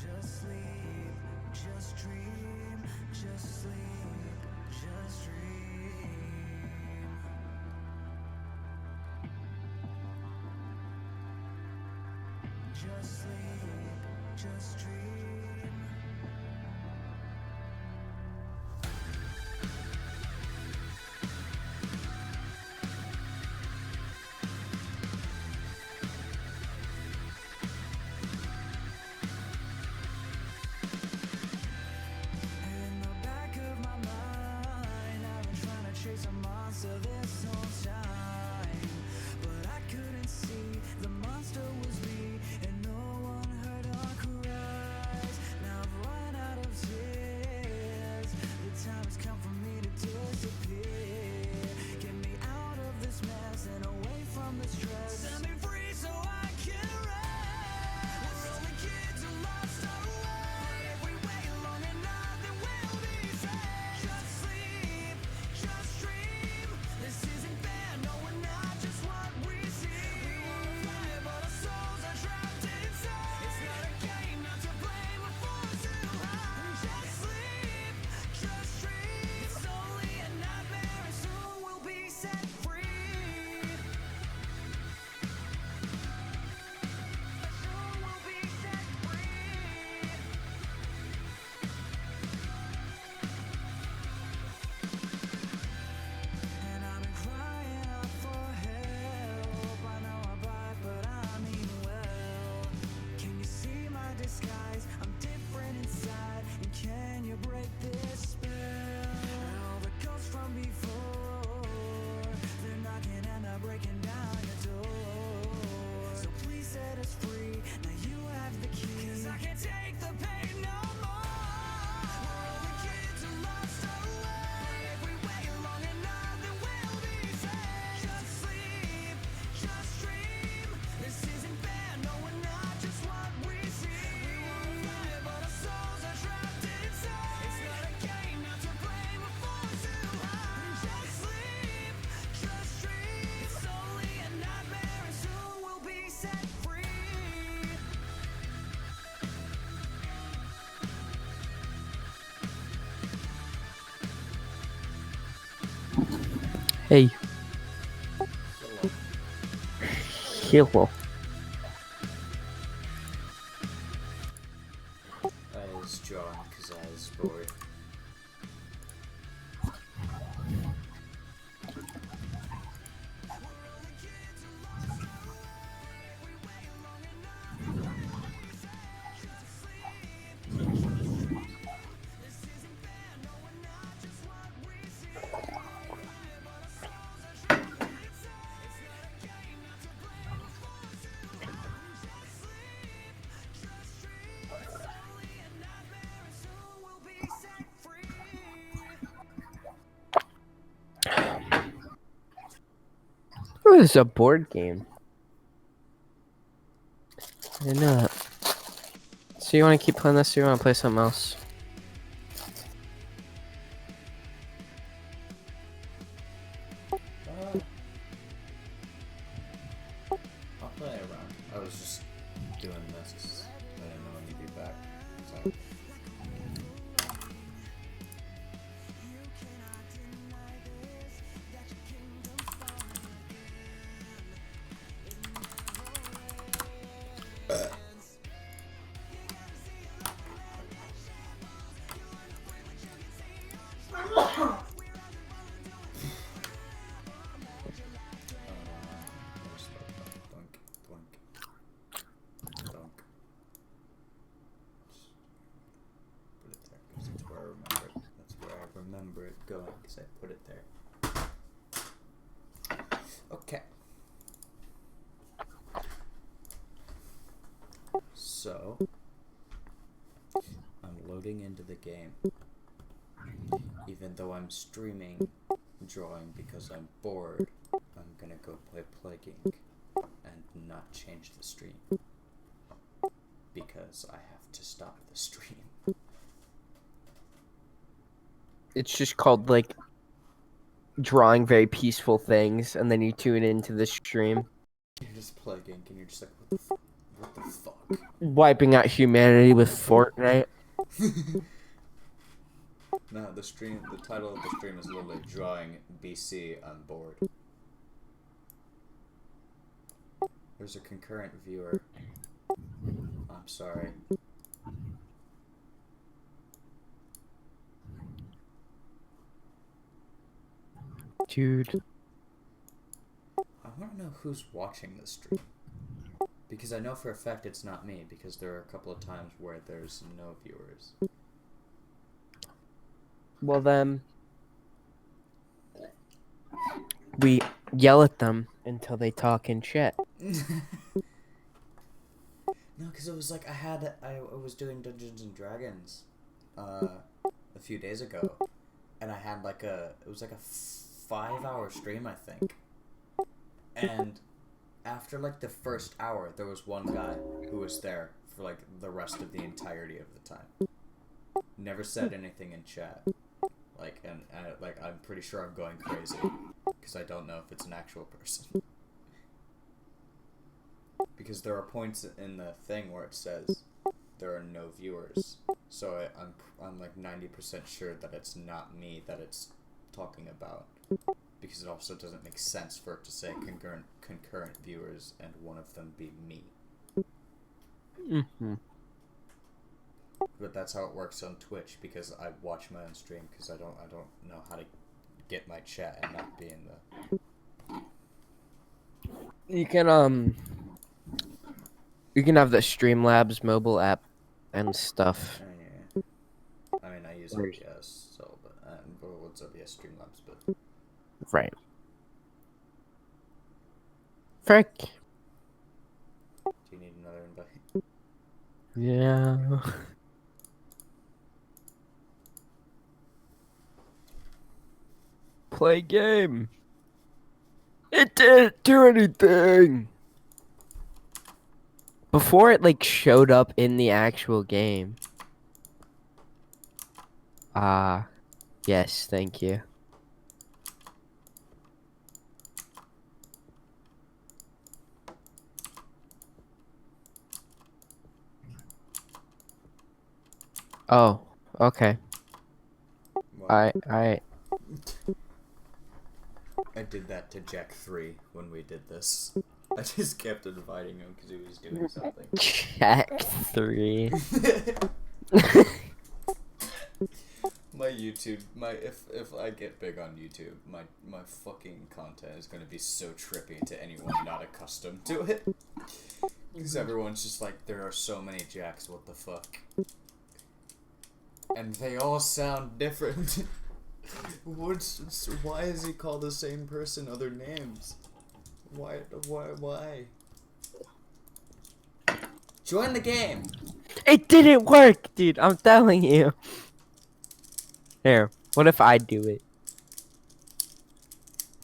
Just sleep, just dream, just sleep, just dream. Just sleep, just dream. In the back of my mind, I've been trying to chase a monster this whole time, but I couldn't see the monster was me, and no one heard our cries. Now I've run out of tears. The time has come for me to disappear. Get me out of this mess and away from the stress. Set me free so I can rest. We're only kids who lost our way, but if we wait long enough, then we'll be saved. Just sleep, just dream. This isn't fair, no, we're not just what we see. We wanna fly, but our souls are trapped inside. It's not a game, not to blame, we're forced to hide. Just sleep, just dream. It's only a nightmare, and soon we'll be set free. Soon we'll be set free. And I've been crying out for help. I know I'm black, but I mean well. Can you see my disguise? I'm different inside. And can you break this spell? And all the ghosts from before, they're knocking and they're breaking down your door. So please set us free. Now you have the key. 'Cause I can't take the pain no more. We're only kids who lost our way, but if we wait long enough, then we'll be saved. Just sleep, just dream. This isn't fair, no, we're not just what we see. We wanna fly, but our souls are trapped inside. It's not a game, not to blame, we're forced to hide. Just sleep, just dream. It's only a nightmare, and soon we'll be set free. Hey. Hello. I was drawing because I was bored. Oh, this is a board game. I didn't know that. So you want to keep playing this, or you want to play something else? I'll play around. I was just doing this 'cause I didn't know when you'd be back. So. remember it going because I put it there. Okay. So, I'm loading into the game. Even though I'm streaming drawing because I'm bored, I'm gonna go play Plague Inc. and not change the stream. Because I have to stop the stream. It's just called like drawing very peaceful things, and then you tune into the stream, You're just Plague Inc. and you're just like, what the fuck? wiping out humanity with Fortnite. No, the title of the stream is literally Drawing BC I'm Bored. There's a concurrent viewer. I'm sorry. Dude. I want to know who's watching this stream. Because I know for a fact it's not me, because there are a couple of times where there's no viewers. Well then, we yell at them until they talk in chat. No, because it was like I was doing Dungeons and Dragons a few days ago, and I had it was like a 5-hour stream, I think. And after like the first hour, there was one guy who was there for like the rest of the entirety of the time. Never said anything in chat. I'm pretty sure I'm going crazy because I don't know if it's an actual person. Because there are points in the thing where it says there are no viewers, so I'm like 90% sure that it's not me that it's talking about, because it also doesn't make sense for it to say concurrent viewers and one of them be me. Mm-hmm. But that's how it works on Twitch, because I watch my own stream because I don't know how to get my chat and not be in the. You can have the Streamlabs mobile app and stuff. Yeah. I mean, I use OBS, so what's OBS Streamlabs, but. Right. Frick. Do you need another invite? Yeah. Play game. It didn't do anything. Before it like showed up in the actual game. Yes, thank you. Oh, okay. Well, I did that to Jack 3 when we did this. I just kept inviting him because he was doing something. Jack 3. My YouTube, if I get big on YouTube, my fucking content is gonna be so trippy to anyone not accustomed to it. Because everyone's just like, there are so many Jacks, what the fuck? And they all sound different. Why is he called the same person other names? Why? Join the game! It didn't work, dude. I'm telling you. Here, what if I do it?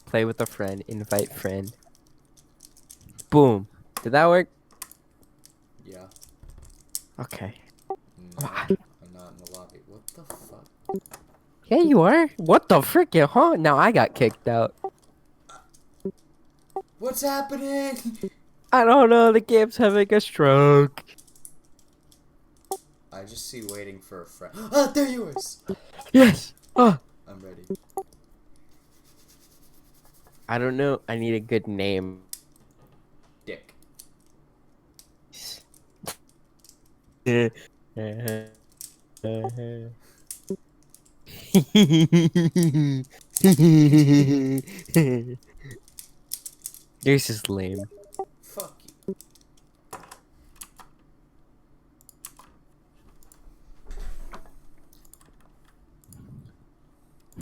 Play with a friend, invite friend. Boom. Did that work? Yeah. Okay. No, I'm not in the lobby. What the fuck? Yeah, you are. What the frick, huh? Now I got kicked out. What's happening? I don't know. The game's having a stroke. I just see waiting for a friend. Ah, there you is! Yes. Oh. I'm ready. I don't know. I need a good name. Dick. Yours is lame. Fuck you.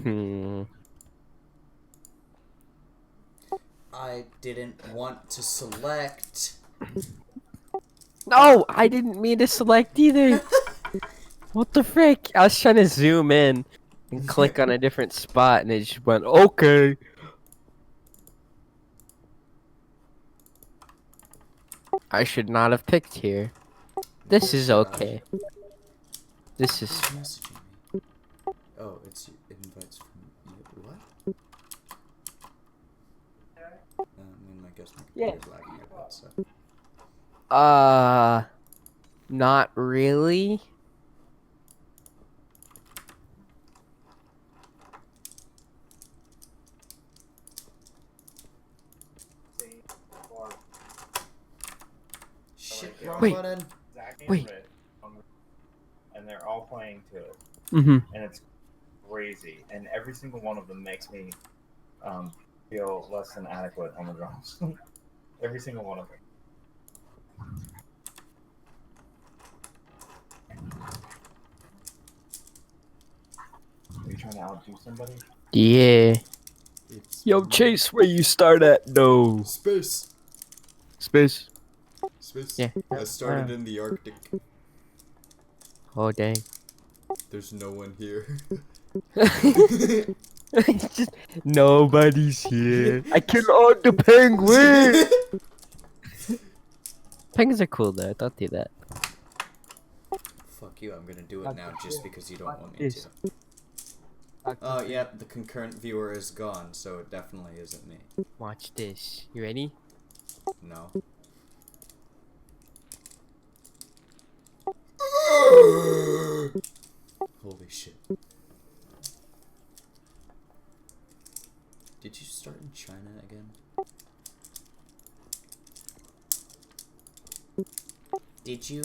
Hmm. I didn't want to select. No, I didn't mean to select either. What the frick? I was trying to zoom in and click on a different spot, and it just went okay. I should not have picked here. This is Should I? okay. This is. Who's messaging me? Oh, it's invites from you. What? I mean, I guess my computer's lagging a bit, so. Not really. Shit, wrong Wait. button. Zach and Wait. Rich, and they're all playing to it, Mm-hmm. and it's crazy. And every single one of them makes me feel less than adequate on the drums. Every single one of them. Are you trying to outdo somebody? Yeah. It's Yo, Chase, where you start at? No. Space. Space. Space. Yeah. I started in the Arctic. Oh, dang. There's no one here. Just, nobody's here. I killed all the penguins. Penguins are cool though. Don't do that. Fuck you, I'm gonna do it now just because you don't want me Yes. to. Oh, yeah, the concurrent viewer is gone, so it definitely isn't me. Watch this. You ready? No. Holy shit. Did you start in China again? Did you?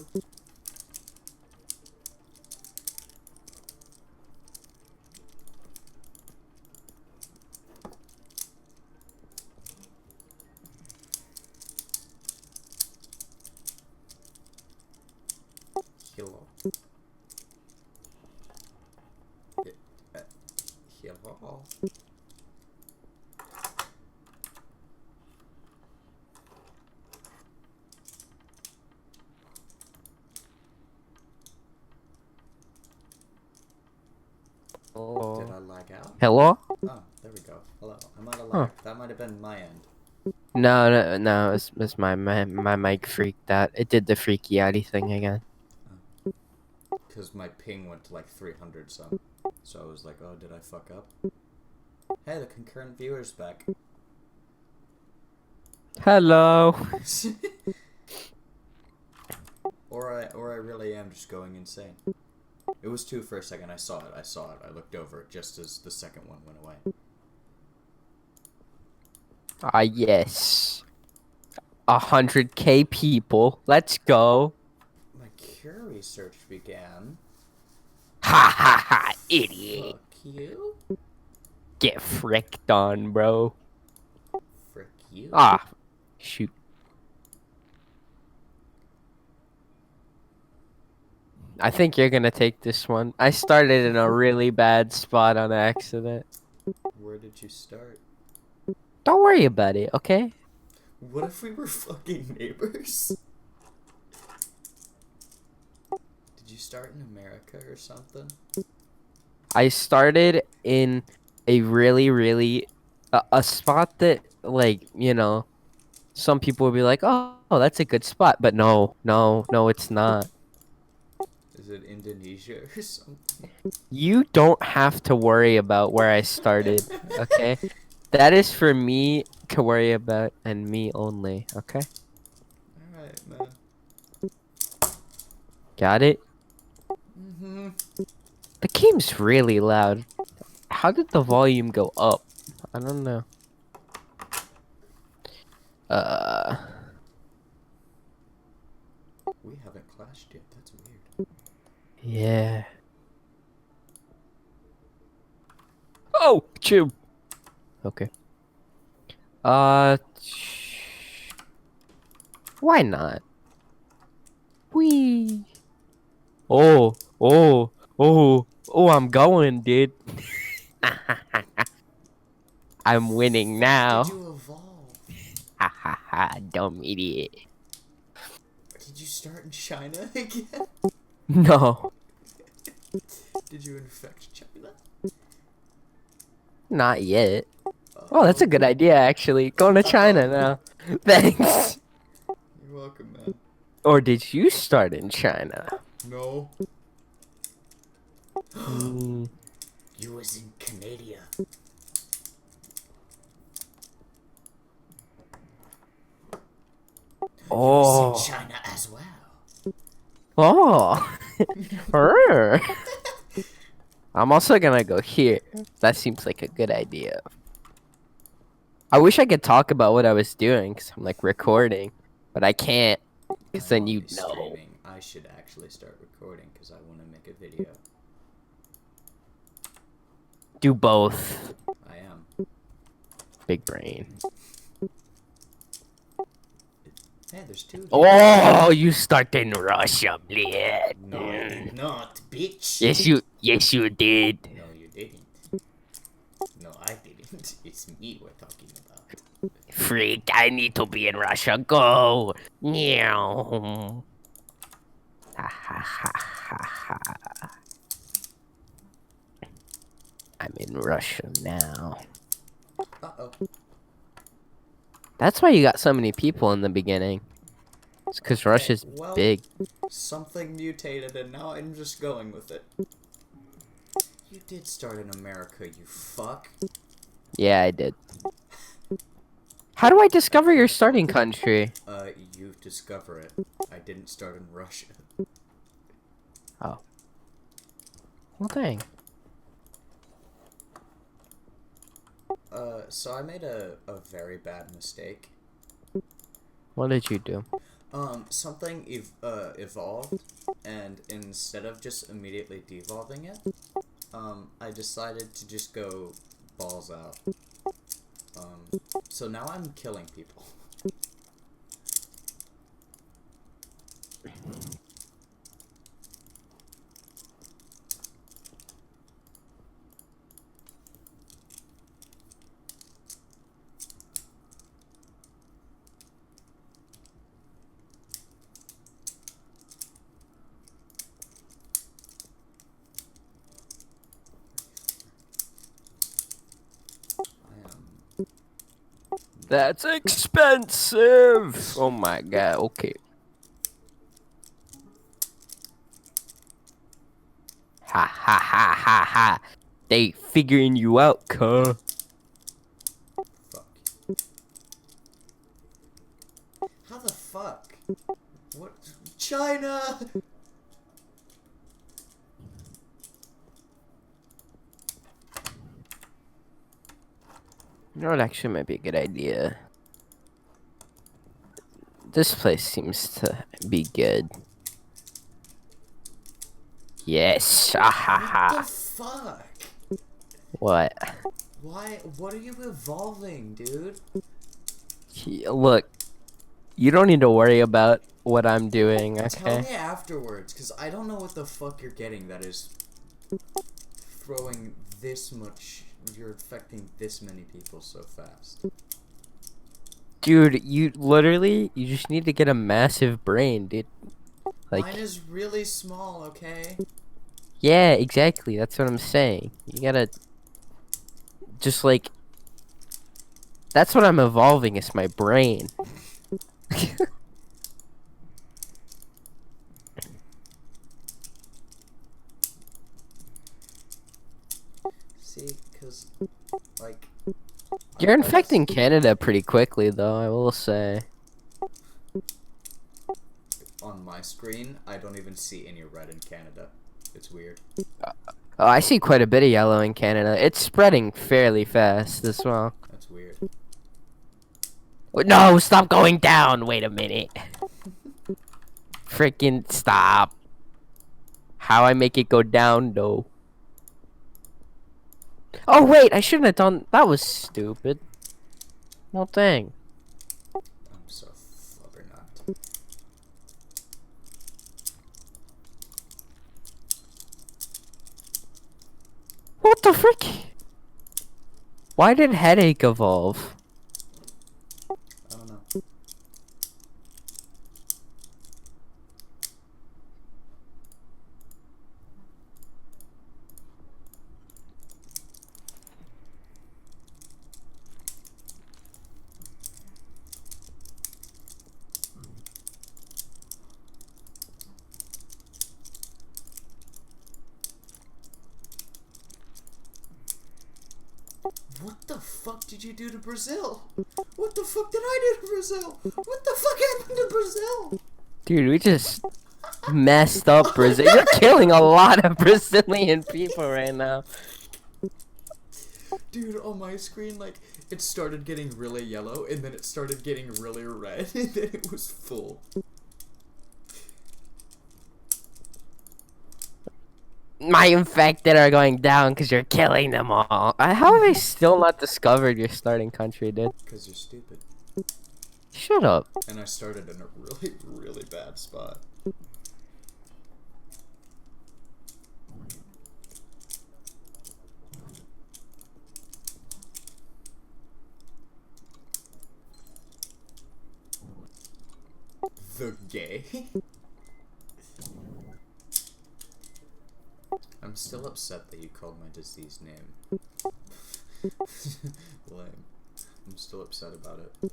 Hello. Hello. Oh. Did I lag out? Hello? Oh, there we go. Hello. I might have lagged. That might have been my end. No. It's my mic freaked out. It did the freaky outy thing again. Because my ping went to like 300 some. So I was like, oh, did I fuck up? Hey, the concurrent viewer's back. Hello. or I really am just going insane. It was two for a second. I saw it. I looked over just as the second one went away. Ah, yes. 100K people. Let's go. My cure research began. Ha ha ha, idiot. Fuck you. Get fricked on, bro. Frick you. Ah, shoot. I think you're gonna take this one. I started in a really bad spot on accident. Where did you start? Don't worry about it, okay? What if we were fucking neighbors? Did you start in America or something? I started in a really a spot that, like, you know, some people would be like, oh, that's a good spot, but no, it's not. Is it Indonesia or something? You don't have to worry about where I started, okay? That is for me to worry about and me only, okay? Alright, man. Got it? Mm-hmm. The game's really loud. How did the volume go up? I don't know. We haven't clashed yet. That's weird. Yeah. Oh, chew. Okay. Why not? Wee. Oh, I'm going, dude. I'm winning now. Did you evolve? Ha ha ha, dumb idiot. Did you start in China again? No, Did you infect China? not yet. Oh, that's a good idea, actually. Going to China now. Thanks. You're welcome, man. Or did you start in China? No. Hmm. You was in Canada. You was Oh. in China as well. Oh. Brr. I'm also gonna go here. That seems like a good idea. I wish I could talk about what I was doing because I'm like recording, but I can't because then you know. Streaming. I should actually start recording because I want to make a video. Do both. I am. Big brain. Hey, there's two. Oh, you start in Russia, bleh. No, I did not, bitch. Yes, you did. No, you didn't. No, I didn't. It's me we're talking about. Freak, I need to be in Russia. Go. Meow. Ha ha ha ha ha. I'm in Russia now. Uh-oh. That's why you got so many people in the beginning. It's because Russia's well, big. Something mutated and now I'm just going with it. You did start in America, you fuck. Yeah, I did. How do I discover your starting country? You discover it. I didn't start in Russia. Oh. Well, dang. So I made a very bad mistake. What did you do? Something evolved, and instead of just immediately devolving it, I decided to just go balls out. So now I'm killing people. That's expensive! Oh my god, okay. Ha ha ha ha ha. They figuring you out, cuh. Fuck. How the fuck? What? China! You know what actually might be a good idea? This place seems to be good. Yes, ah ha What the ha. fuck? What? Why? What are you evolving, dude? Look, you don't need to worry about what I'm doing, Tell okay? me afterwards, because I don't know what the fuck you're getting that is throwing this much. You're affecting this many people so fast. Dude, you just need to get a massive brain, dude. Like, Mine is really small, okay? yeah, exactly. That's what I'm saying. You gotta just like. That's what I'm evolving. Is my brain. See, because, like... You're I infecting guess Canada pretty quickly, though. I will say. on my screen, I don't even see any red in Canada. It's weird. Oh, I see quite a bit of yellow in Canada. It's spreading fairly fast as well. That's weird. No, stop going down. Wait a minute. Freaking stop. How I make it go down, though. Oh, wait. I shouldn't have done... That was stupid. Well, dang. I'm so flubbernucked. What the frick? Why did headache evolve? I don't know. What the fuck did you do to Brazil? What the fuck did I do to Brazil? What the fuck happened to Brazil? Dude, we just messed up Brazil. You're killing a lot of Brazilian people right now. Dude, on my screen, like, it started getting really yellow, and then it started getting really red, and then it was full. My infected are going down because you're killing them all. How have I still not discovered your starting country, dude? Because you're stupid. Shut up. And I started in a really, really bad spot. The gay? I'm still upset that you called my disease name. Lame. I'm still upset about it.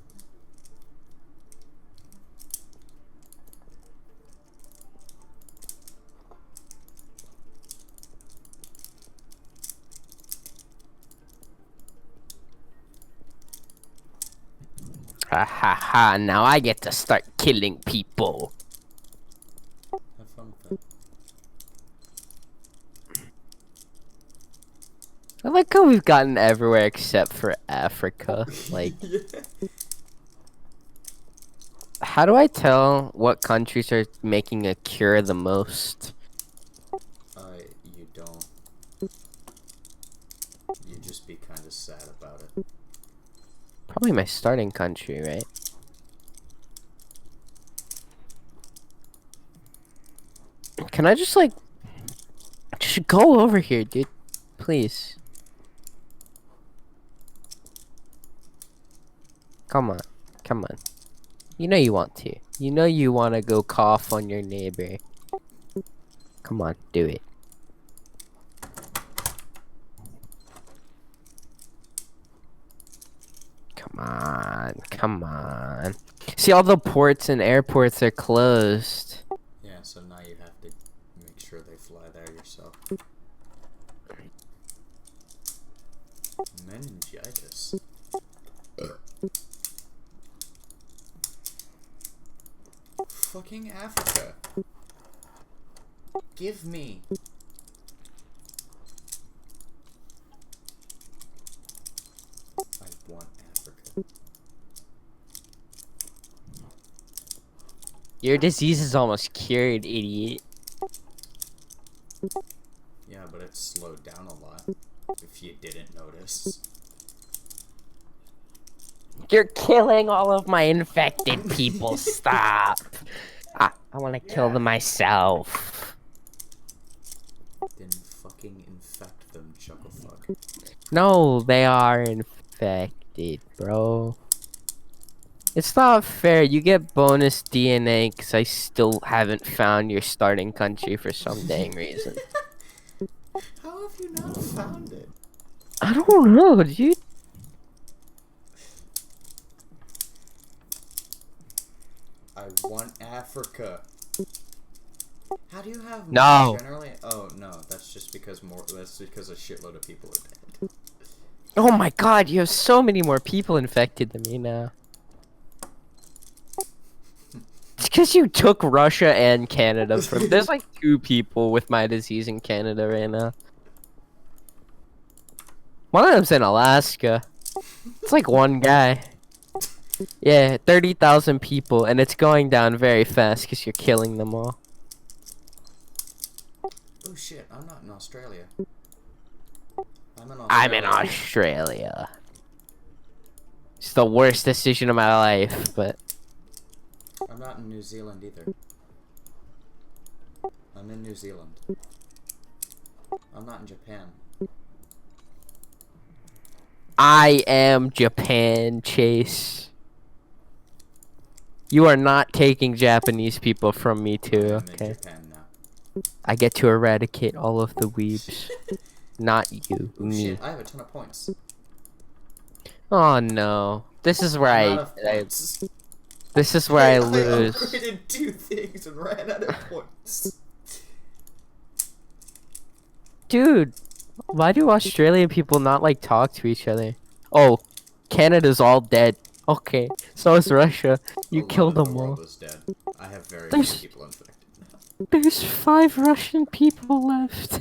Ha ha ha, now I get to start killing people. Have fun with that. I like how we've gotten everywhere except for Africa. Like, Yeah. how do I tell what countries are making a cure the most? You don't. You just be kind of sad about it. Probably my starting country, right? Can I just, like, just go over here, dude? Please. Come on. Come on. You know you want to. You know you want to go cough on your neighbor. Come on, do it. Come on. Come on. See, all the ports and airports are closed. Yeah, so now you have to make sure they fly there yourself. Meningitis. Fucking Africa. Give me. I want Africa. Your disease is almost cured, idiot. Yeah, but it's slowed down a lot. If you didn't notice. You're killing all of my infected people. Stop. I want to kill them myself. Then fucking infect them, Chucklefuck. No, they are infected, bro. It's not fair. You get bonus DNA because I still haven't found your starting country for some dang reason. How have you not found it? I don't know, dude. I want Africa. How do you have No. more generally? Oh no, that's just because that's because a shitload of people are dead. Oh my god, you have so many more people infected than me now. It's because you took Russia and Canada from. There's like 2 people with my disease in Canada right now. One of them's in Alaska. It's like one guy. Yeah, 30,000 people, and it's going down very fast because you're killing them all. Oh shit, I'm not in Australia. I'm in Australia. It's the worst decision of my life, but I'm not in New Zealand either. I'm in New Zealand. I'm not in Japan. I am Japan, Chase. You are not taking Japanese people from me too, I'm in okay? Japan now. I get to eradicate all of the weebs. Not you, Oh me. shit, I have a ton of points. Oh no. This is where I'm out of I points. this is where I lose. upgraded 2 things and ran out of points. Dude, why do Australian people not like talk to each other? Oh, Canada's all dead. Okay, so is Russia. You A lot killed of them the all. world is dead. I have very There's- few people infected now. There's 5 Russian people left.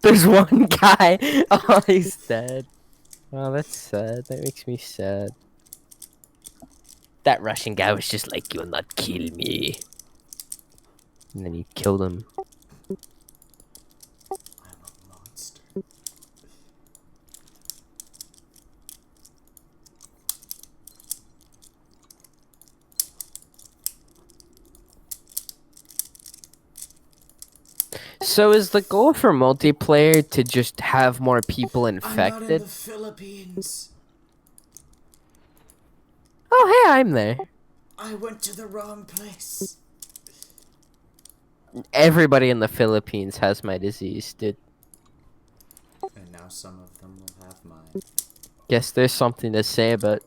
There's one guy. Oh, he's dead. Oh, that's sad. That makes me sad. That Russian guy was just like, "You'll not kill me," and then he killed him. I'm a monster. So is the goal for multiplayer to just have more people I'm not in infected? the Philippines. Oh, hey, I'm there. I went to the wrong place. Everybody in the Philippines has my disease, dude. And now some of them will have mine. Guess there's something to say about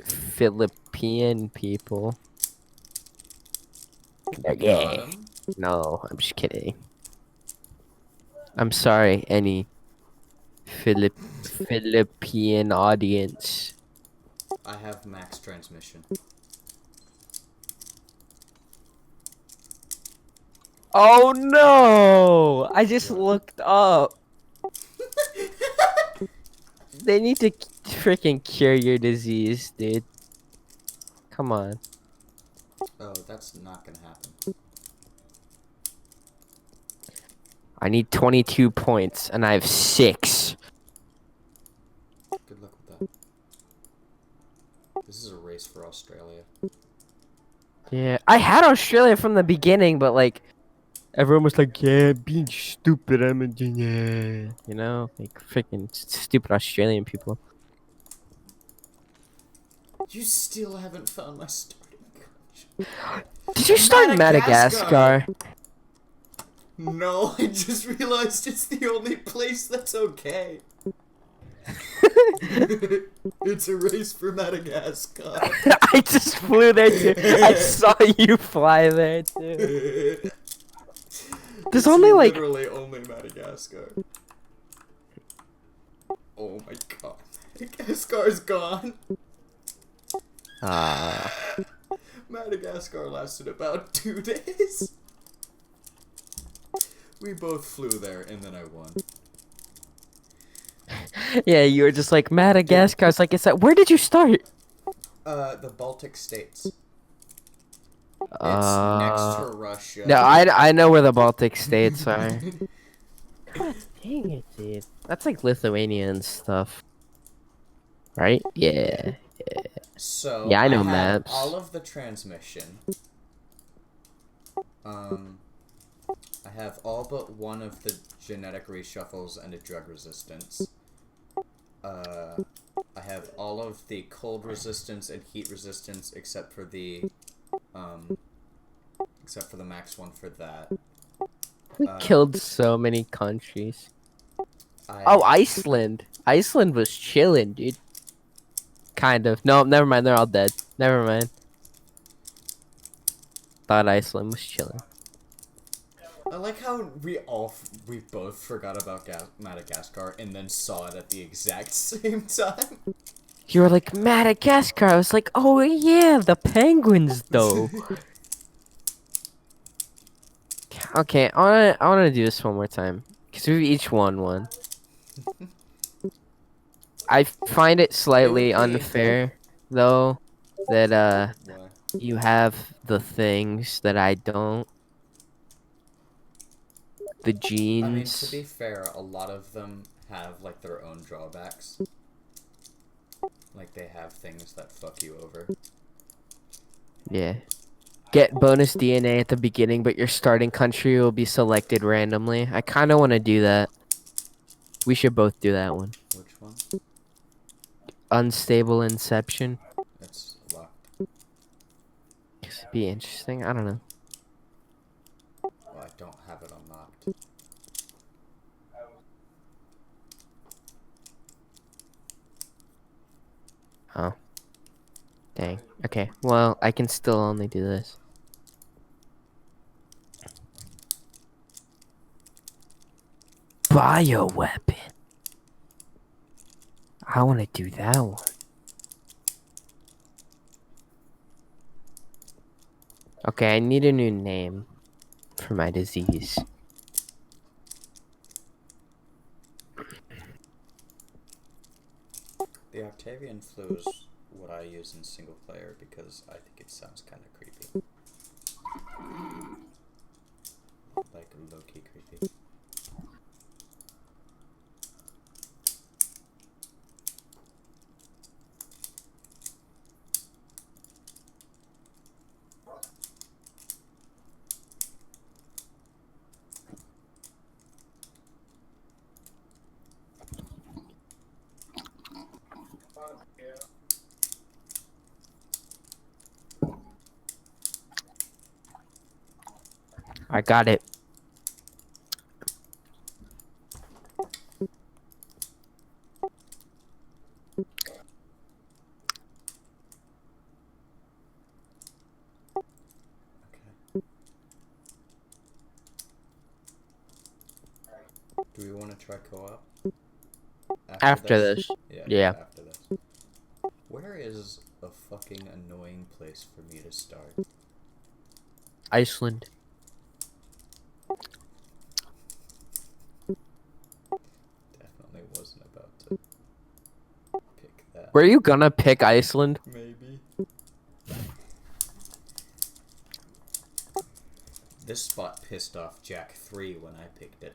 Philippine people. They're Got gay. 'em. No, I'm just kidding. I'm sorry, any Philippine audience. I have max transmission. Oh no! I just What? looked up. They need to freaking cure your disease, dude. Come on. Oh, that's not gonna happen. I need 22 points, and I have 6. Good luck with that. This is a race for Australia. Yeah, I had Australia from the beginning, but like, everyone was like, "Yeah, being stupid, I'm a yeah," you know, like freaking stupid Australian people. You still haven't found my starting country. Did you start Madagascar. Madagascar? No, I just realized it's the only place that's okay. It's a race for Madagascar. I just flew there too. I saw you fly there too. There's It's only like literally only Madagascar. Oh my god, Madagascar's gone. Madagascar lasted about 2 days. We both flew there, and then I won. yeah, you were just like Madagascar. I was like, "Is that where did you start?" The Baltic states. It's next to Russia. No, I know where the Baltic states are. God dang it, dude. That's like Lithuania and stuff, right? Yeah. So Yeah, I know have maps. all of the transmission. I have all but one of the genetic reshuffles and a drug resistance. I have all of the cold resistance and heat resistance except for the max one for that. We killed so many countries. I Oh, Iceland. Iceland was chilling, dude. Kind of. No, never mind. They're all dead. Never mind. Thought Iceland was chilling. I like how we both forgot about Madagascar and then saw it at the exact same time. You were like, Madagascar. I was like, oh yeah, the penguins though. Okay, I wanna do this one more time. Because we've each won one. I find it slightly It would be- unfair, though, that Why? you have the things that I don't. The genes. I mean, to be fair, a lot of them have like their own drawbacks. Like they have things that fuck you over. Yeah. Get bonus DNA at the beginning, but your starting country will be selected randomly. I kind of want to do that. We should both do that one. Which Unstable Inception. It's locked. Could be interesting. I don't know. Well, I don't have it unlocked. Oh. Dang. Okay. Well, I can still only do this. Bioweapon. I want to do that one. Okay, I need a new name for my disease. The Octavian flu is what I use in single player because I think it sounds kind of creepy. Like low-key creepy. I got it. Okay. Do we want to try co-op? After this. Yeah. After this. Where is a fucking annoying place for me to start? Iceland. Definitely wasn't about to pick that. Were you gonna pick Iceland? Maybe. This spot pissed off Jack 3 when I picked it.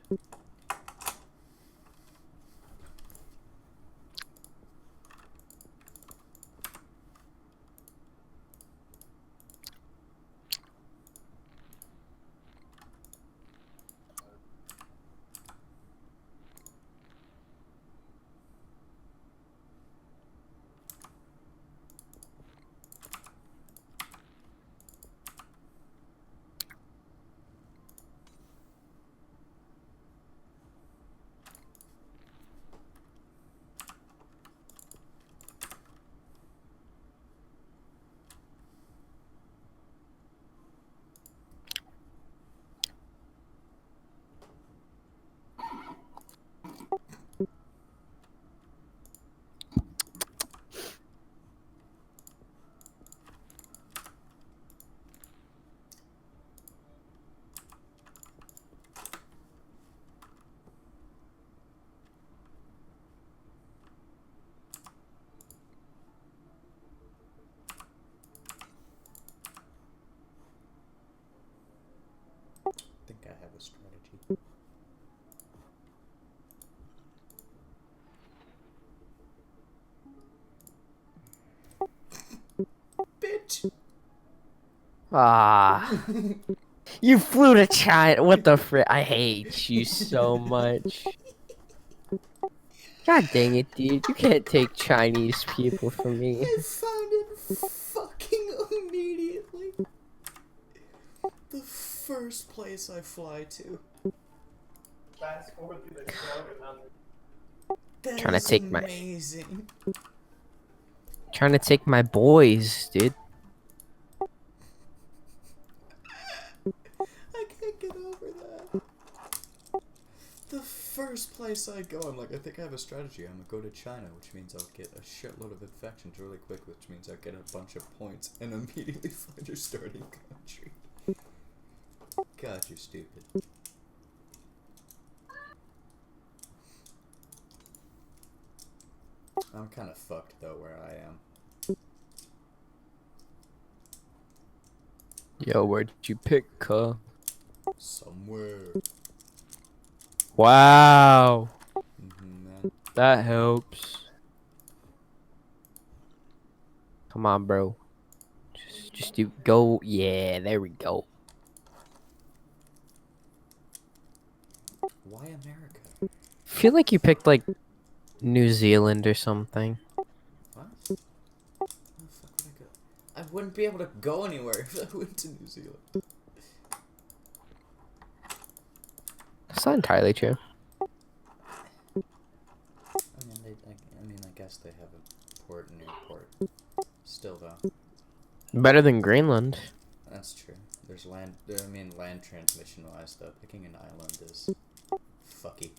I think I have a strategy. Bitch! Ah. You flew to China. What the frick? I hate you so much. God dang it, dude. You can't take Chinese people from me. I found it fucking immediately. The first place I fly to. Fast forward through the crowd and That Trying to is take amazing. Trying to take my boys, dude. I can't get over that. The first place I go, I'm like, I think I have a strategy. I'm gonna go to China, which means I'll get a shitload of infections really quick, which means I'll get a bunch of points and immediately find your starting country. God, you're stupid. I'm kind of fucked though where I am. Yo, where'd you pick, cuh? Somewhere. Wow. Man. That helps. Come on, bro. Just do go. Yeah, there we go. Why America? Feel like you picked like New Zealand or something. What? Where the fuck would I go? I wouldn't be able to go anywhere if I went to New Zealand. That's not entirely true. I mean, I guess they have a port and airport. Still, though. Better than Greenland. That's true. There's land. I mean, land transmission wise, though, picking an island is fucky.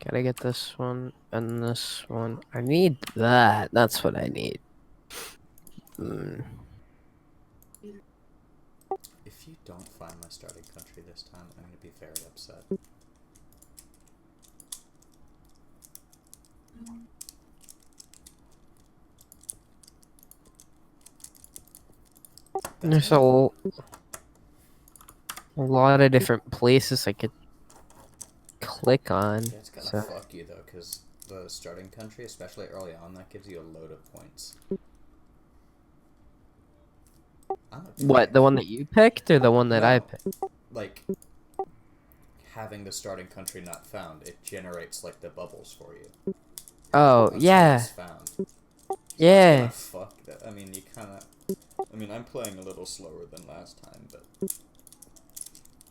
Gotta get this one and this one. I need that. That's what I need. If you don't find my starting country this time, I'm gonna be very upset. There's a lot of different places I could click on. Yeah, it's gonna So. fuck you though, because the starting country, especially early on, that gives you a load of points. I'm a What, tank. the one that you picked or the one that I No. picked? Like, having the starting country not found, it generates like the bubbles for you. Oh, Once yeah. it's found. So Yeah. it's gonna fuck that. I mean, you kinda. I mean, I'm playing a little slower than last time, but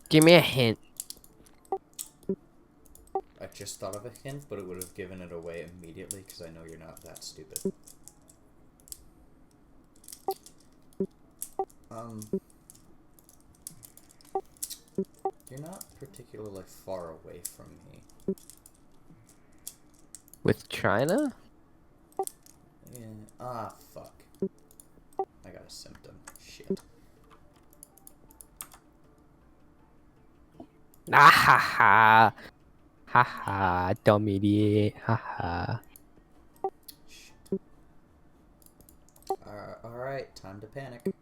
Give me a hint. I just thought of a hint, but it would have given it away immediately because I know you're not that stupid. You're not particularly far away from me. With China? Yeah. Ah, fuck. I got a symptom. Shit. Ah ha ha. Ha ha. Dumb idiot. Ha ha. Shit. Alright, time to panic.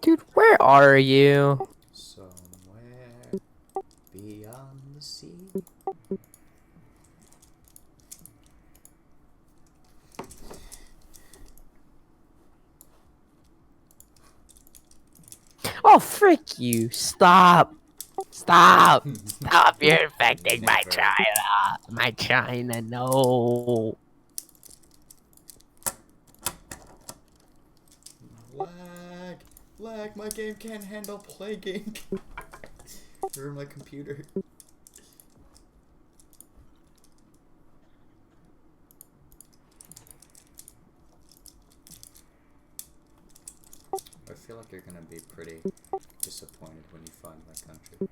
Dude, where are you? Somewhere beyond the sea. Oh, frick you. Stop. Stop. Stop. You're infecting my Never. China. My China, no. Lag! Lag! My game can't handle plaguing! Or my computer. I feel like you're gonna be pretty disappointed when you find my country.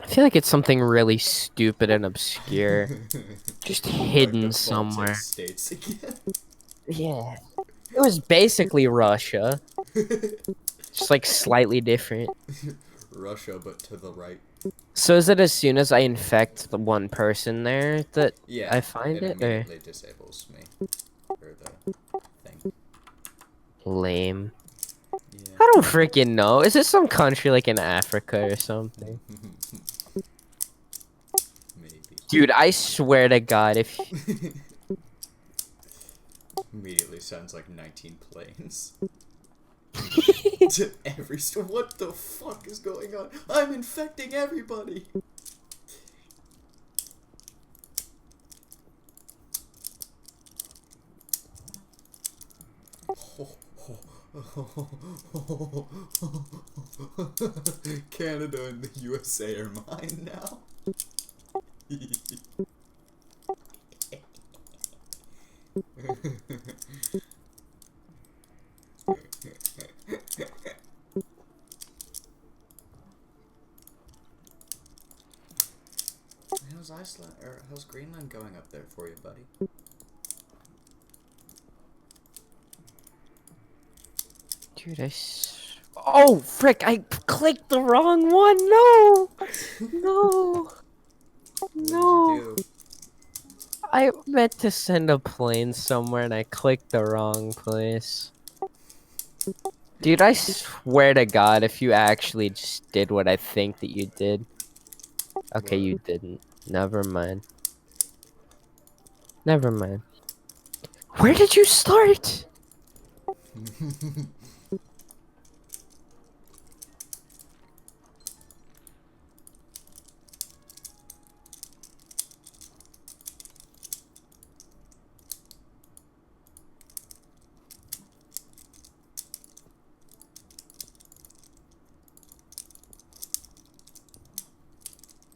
I feel like it's something really stupid and obscure. Just hidden Like the Baltic somewhere. States again. Yeah. It was basically Russia. Just like slightly different. Russia, but to the right. So is it as soon as I infect the one person there that Yeah, I find it, or immediately disables me. Or the thing. lame? Yeah. I don't freaking know. Is it some country like in Africa or something? Maybe. Dude, I swear to God, if Immediately sounds like 19 planes. To every store. What the fuck is going on? I'm infecting everybody. Canada and the USA are mine now. How's Iceland or how's Greenland going up there for you, buddy? dude, oh frick! I clicked the wrong one. No, no, What no! did you do? I meant to send a plane somewhere and I clicked the wrong place. Dude, I swear to God, if you actually just did what I think that you did. Okay, What? you didn't. Never mind. Never mind. Where did you start?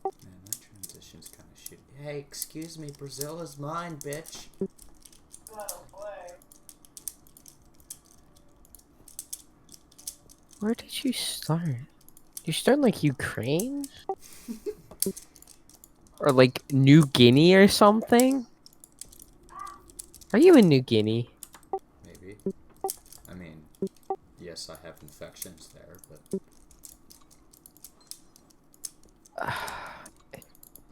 Man, that transition's kind of shitty. Hey, excuse me, Brazil is mine, bitch. Where did you start? You start in, like, Ukraine? Or like New Guinea or something? Are you in New Guinea? Maybe. I mean, yes, I have infections there, but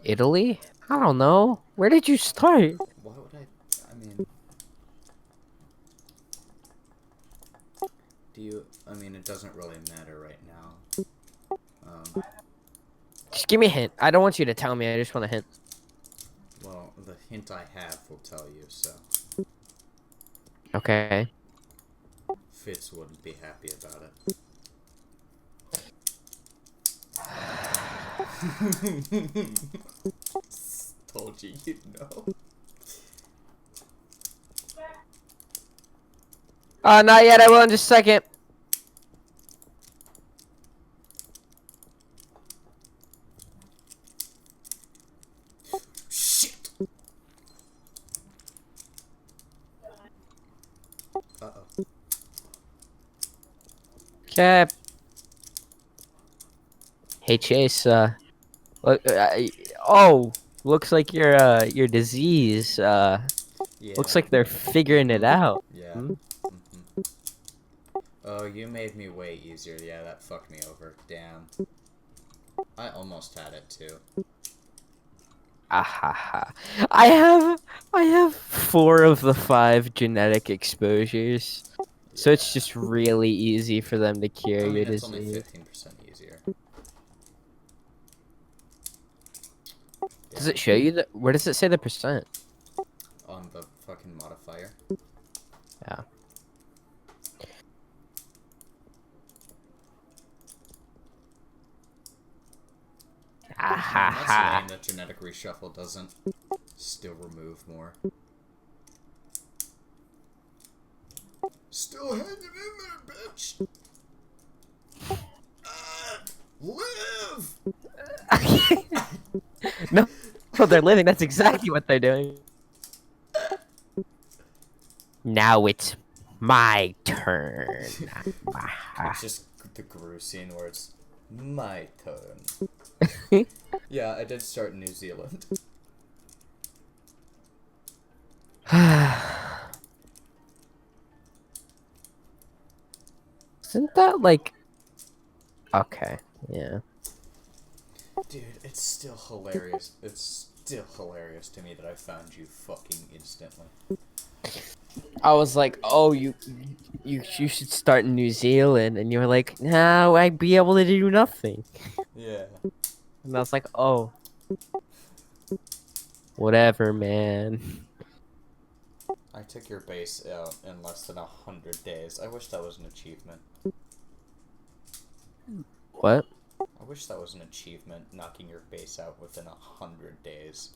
Italy? I don't know. Where did you start? why would I mean, I mean, it doesn't really matter right now. Just give me a hint. I don't want you to tell me. I just want a hint. Well, the hint I have will tell you, so Okay. Fitz wouldn't be happy about it. Told you you'd know. Not yet. I will in just a second. Shit! Uh-oh. Okay. Hey Chase. Look. Oh, looks like your disease. Yeah. Looks like they're figuring it out. Yeah. Hmm? Oh, you made me way easier. Yeah, that fucked me over. Damn. I almost had it too. Ahaha. I have 4 of the 5 genetic exposures. So it's just really easy for them to cure I your mean, it's only disease. 15% easier. Does Yeah. it show you the where does it say the percent? On the fucking modifier. Yeah. Man, that's Ahaha. lame that genetic reshuffle doesn't still remove more. Still hanging in there, bitch! Live! No, no, they're living. That's exactly what they're doing. Now it's my turn. It's just the Guru scene where it's my turn. Yeah, I did start in New Zealand. Isn't that like okay, yeah. Dude, it's still hilarious. It's still hilarious to me that I found you fucking instantly. I was like, "Oh, you should start in New Zealand," and you were like, "No, I'd be able to do nothing." Yeah. And I was like, "Oh, whatever, man." I took your base out in less than 100 days. I wish that was an achievement. What? I wish that was an achievement, knocking your base out within 100 days.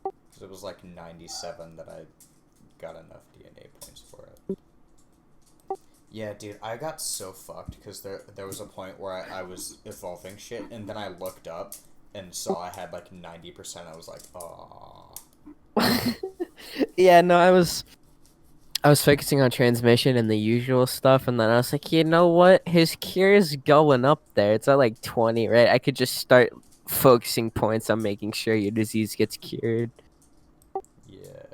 Because it was like 97 that I got enough DNA points for it. Yeah, dude, I got so fucked because there was a point where I was evolving shit, and then I looked up and saw I had like 90%. I was like, oh. Yeah, no, I was focusing on transmission and the usual stuff, and then I was like, you know what? His cure is going up there. It's at like 20, right? I could just start focusing points on making sure your disease gets cured. Yeah.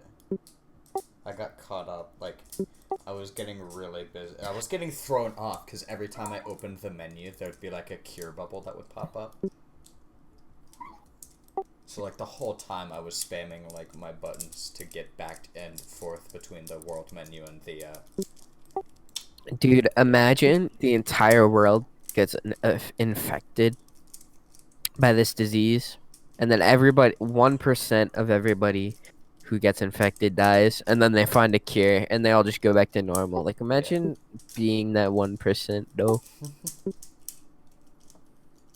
I got caught up, like, I was getting really busy. I was getting thrown off because every time I opened the menu, there'd be like a cure bubble that would pop up. So like the whole time I was spamming like my buttons to get back and forth between the world menu and the Dude, imagine the entire world gets infected by this disease, and then everybody, 1% of everybody who gets infected dies, and then they find a cure, and they all just go back to normal. Like, imagine being that 1%, though.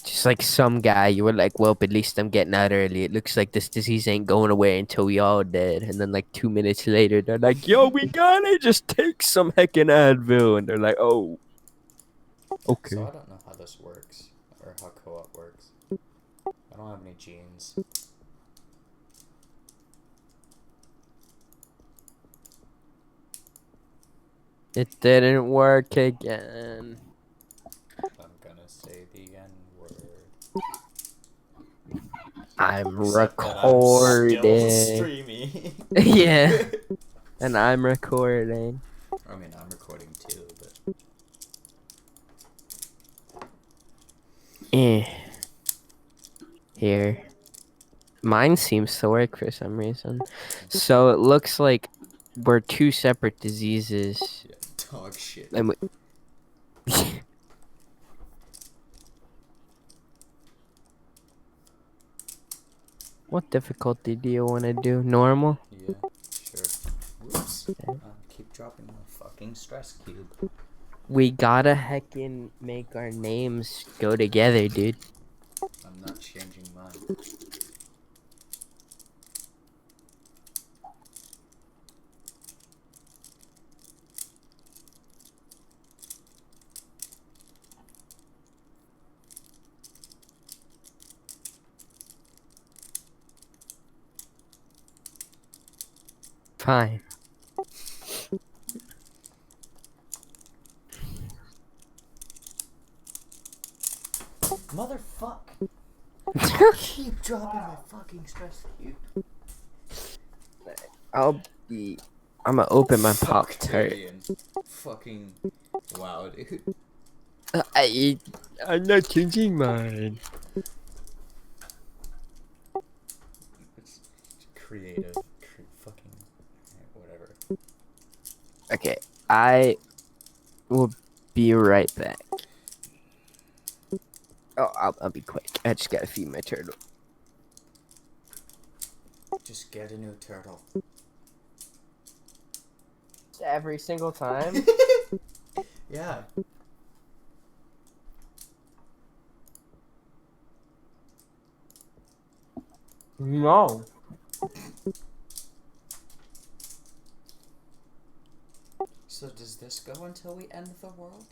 Just like some guy, you were like, well, at least I'm getting out early. It looks like this disease ain't going away until we all dead. And then like 2 minutes later, they're like, yo, we gotta just take some heckin' Advil. And they're like, oh, okay. So I don't know how this works or how co-op works. I don't have any genes. It didn't work again. I'm gonna say the N-word. I'm Except that I'm recording. still streaming. Yeah. And I'm recording. I mean, I'm recording too, but Here. Mine seems to work for some reason. So it looks like we're two separate diseases. yeah, dog shit. And we What difficulty do you want to do? Normal? Yeah, sure. Whoops. Keep dropping my fucking stress cube. We gotta heckin' make our names go together, dude. I'm not changing mine. Fine. Motherfuck! Keep dropping my fucking stress cube. I'm gonna open my Pop Tart. Fucktarian. Fucking wow, dude. I'm not changing mine. It's creative. Fucking whatever. Okay, I will be right back. Oh, I'll be quick. I just gotta feed my turtle. Just get a new turtle. Every single time? Yeah. No. So does this go until we end the world?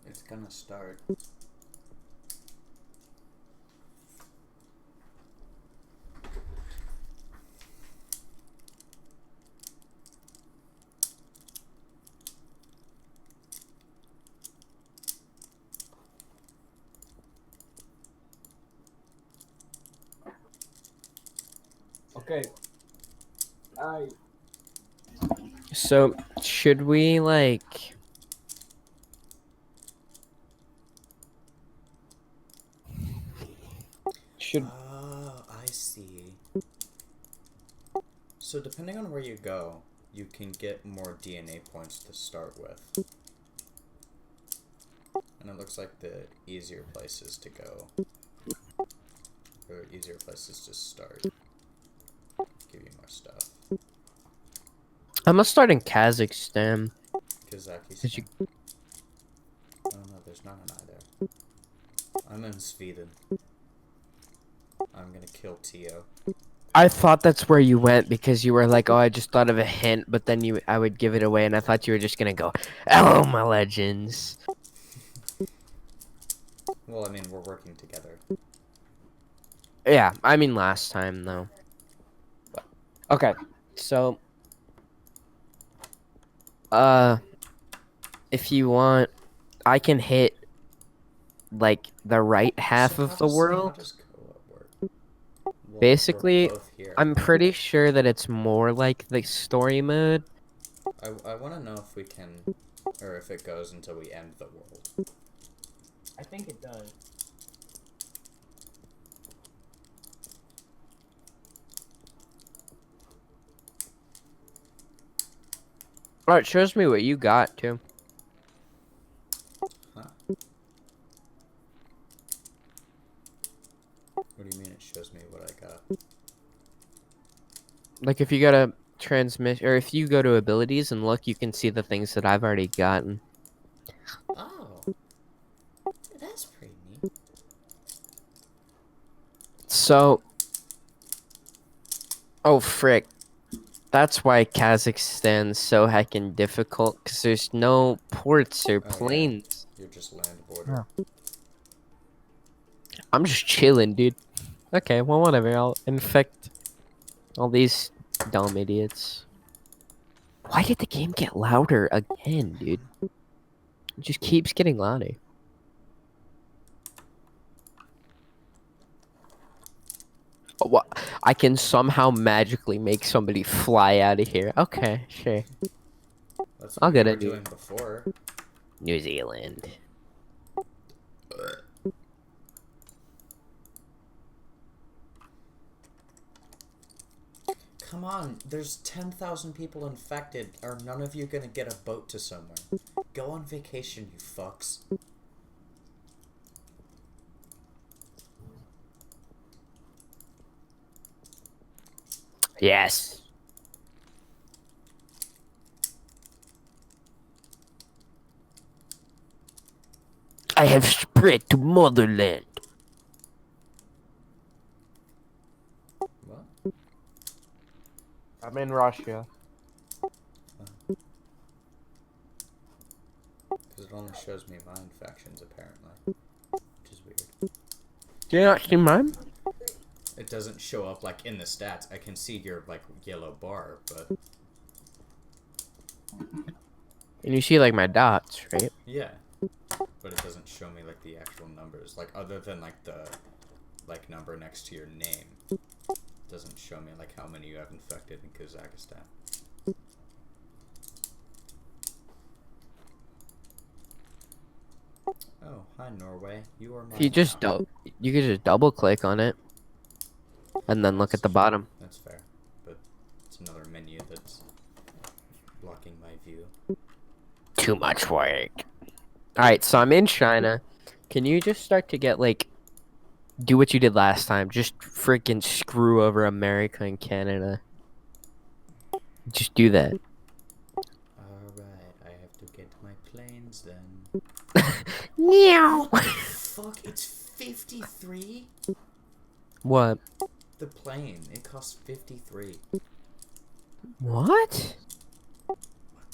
It's gonna start. Okay. So, should we, like... Should... Oh, I see. So depending on where you go, you can get more DNA points to start with. And it looks like the easier places to go, or easier places to start, give you more stuff. I'm gonna start in Kazakhstan. Kazakhstan. Oh no, there's not an I there. I'm in Sweden. I'm gonna kill Tio. I thought that's where you went because you were like, oh, I just thought of a hint, but then I would give it away, and I thought you were just gonna go, hello, my legends. Well, I mean, we're working together. Yeah, I mean last time, though. Okay, so... if you want, I can hit like the right half So of how the does- world. How does co-op work? Well, we're Basically, both here. I'm pretty sure that it's more like the story mode. I want to know if we can, or if it goes until we end the world. I think it does. Oh, it shows me what you got too. Huh? What do you mean it shows me what I got? Like if you go to transmission, or if you go to abilities and look, you can see the things that I've already gotten. Oh. That's pretty neat. So, oh frick, that's why Kazakhstan's so heckin' difficult, cause there's no ports or yeah. planes. You're just land border. I'm just chilling, dude. Okay, well whatever. I'll infect all these dumb idiots. Why did the game get louder again, dude? It just keeps getting louder. Oh, what? I can somehow magically make somebody fly out of here. Okay, sure. That's I'll what get we were it, dude. doing before. New Zealand. Come on, there's 10,000 people infected. Are none of you gonna get a boat to somewhere? Go on vacation, you fucks. Yes. I have spread to motherland. What? I'm in Russia. Because it only shows me my infections, apparently. Which is weird. Do you not see mine? It doesn't show up, like, in the stats. I can see your, like, yellow bar, but... And you see like my dots, right? Yeah. But it doesn't show me, like, the actual numbers. Like, other than, like, the, like, number next to your name. It doesn't show me, like, how many you have infected in Kazakhstan. Oh, hi, Norway. You are my... If you just you could just double click on it, and then look at the bottom. That's fair. But it's another menu that's blocking my view. Too much work. Alright, so I'm in China. Can you just start to get, like, do what you did last time? Just freaking screw over America and Canada. Just do that. Alright, I have to get my planes then. Meow. Fuck, it's 53? What? The plane, it costs 53. What? What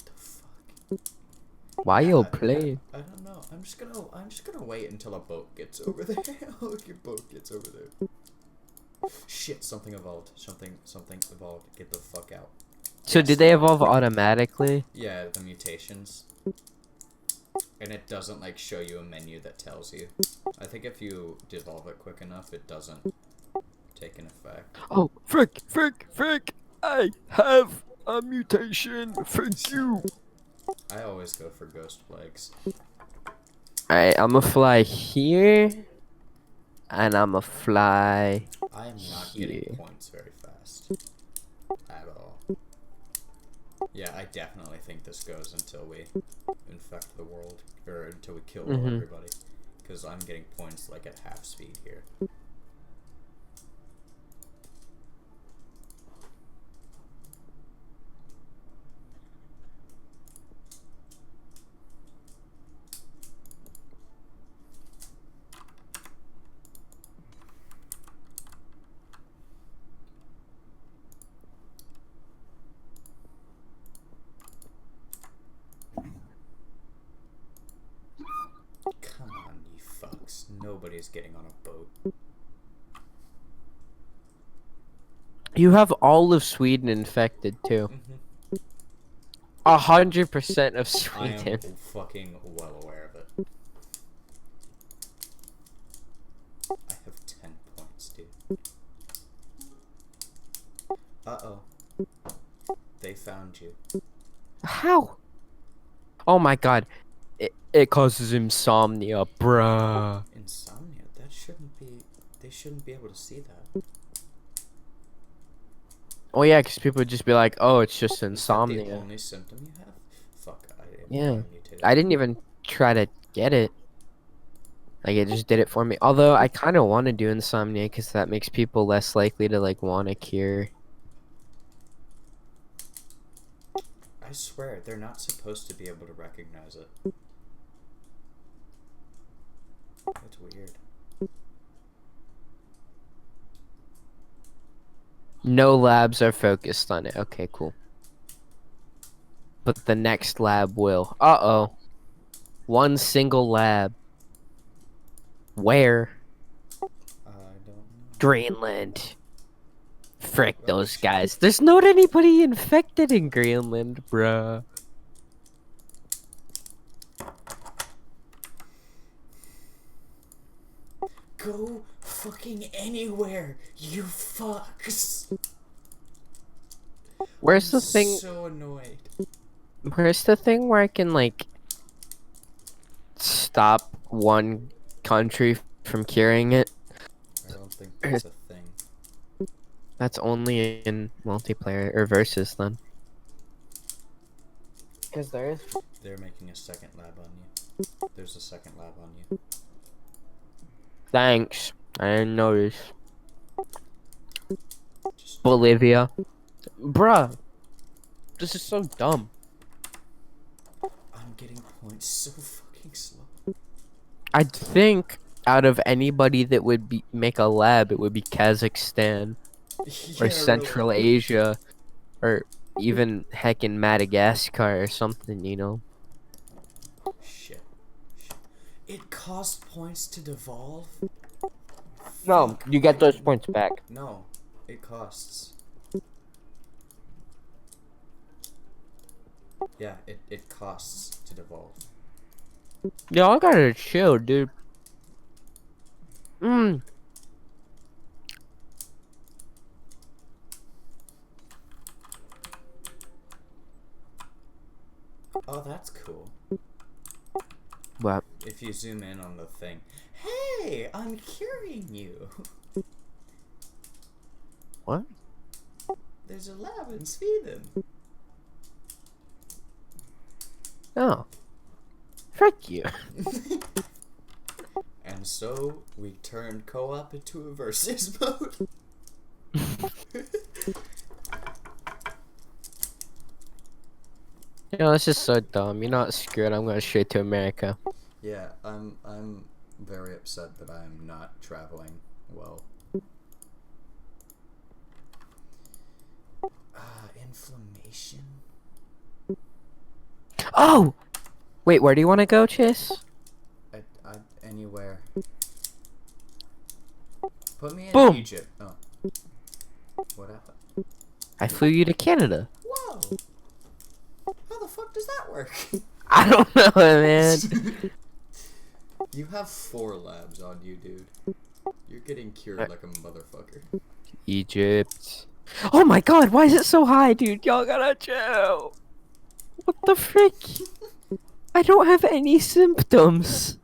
the fuck? Why you play? I don't know. I'm just gonna wait until a boat gets over there. Look, your boat gets over there. Shit, something evolved. Something evolved. Get the fuck out. So did they evolve automatically? Yeah, the mutations. And it doesn't, like, show you a menu that tells you. I think if you devolve it quick enough, it doesn't take an effect. Oh, frick! I have a mutation. Thank you. I always go for ghost plagues. Alright, I'm gonna fly here. And I'm gonna fly. I am not Here. getting points very fast. At all. Yeah, I definitely think this goes until we infect the world. Or until we kill everybody. Because I'm getting points, like, at half speed here. Come on, you fucks. Nobody's getting on a boat. You have all of Sweden infected too. 100% of I am Sweden. fucking well aware of it. Uh-oh. They found you. How? Oh my god. It causes insomnia, bruh. Insomnia? That shouldn't be... They shouldn't be able to see that. Oh yeah, because people would just be like, oh, it's just Is that the insomnia. only symptom you have? Fuck, Yeah. need to... I didn't even try to get it. Like, it just did it for me. Although, I kind of want to do insomnia because that makes people less likely to, like, want a cure. I swear, they're not supposed to be able to recognize it. That's weird. No labs are focused on it. Okay, cool. But the next lab will. Uh-oh. One single lab. Where? I don't know. Greenland. Frick those guys. There's not anybody infected in Greenland, bruh. Go fucking anywhere, you fucks! Where's I'm the thing? so annoyed. Where's the thing where I can, like, stop one country from curing it? I don't think that's a thing. That's only in multiplayer or versus then. Because there is. They're making a second lab on you. There's a second lab on you. Thanks. I didn't notice. Just Bolivia. Bruh. This is so dumb. I'm getting points so fucking slow. I think out of anybody that would make a lab, it would be Kazakhstan or Yeah, Central really. Asia or even heckin' Madagascar or something, you know? Shit. It costs points to devolve? No, Fuck, you get I those didn't- points back. No, it costs. Yeah, it costs to devolve. Yo, I gotta chill, dude. Mm. Oh, that's cool. What? If you zoom in on the thing. Hey, I'm curing you. What? There's a lab in Sweden. Oh. Frick you. And so, we turned co-op into a versus mode. You know, this is so dumb. You know what? Screw it. I'm going straight to America. Yeah, I'm very upset that I'm not traveling well. Inflammation? Oh! Wait, where do you want to go, Chase? Anywhere. Put me in Boom. Egypt. Oh. What happened? I flew you to Canada. Whoa! How the fuck does that work? I don't know, man. You have 4 labs on you, dude. You're getting cured like a motherfucker. Egypt. Oh my god, why is it so high, dude? Y'all gotta chill. What the frick? I don't have any symptoms.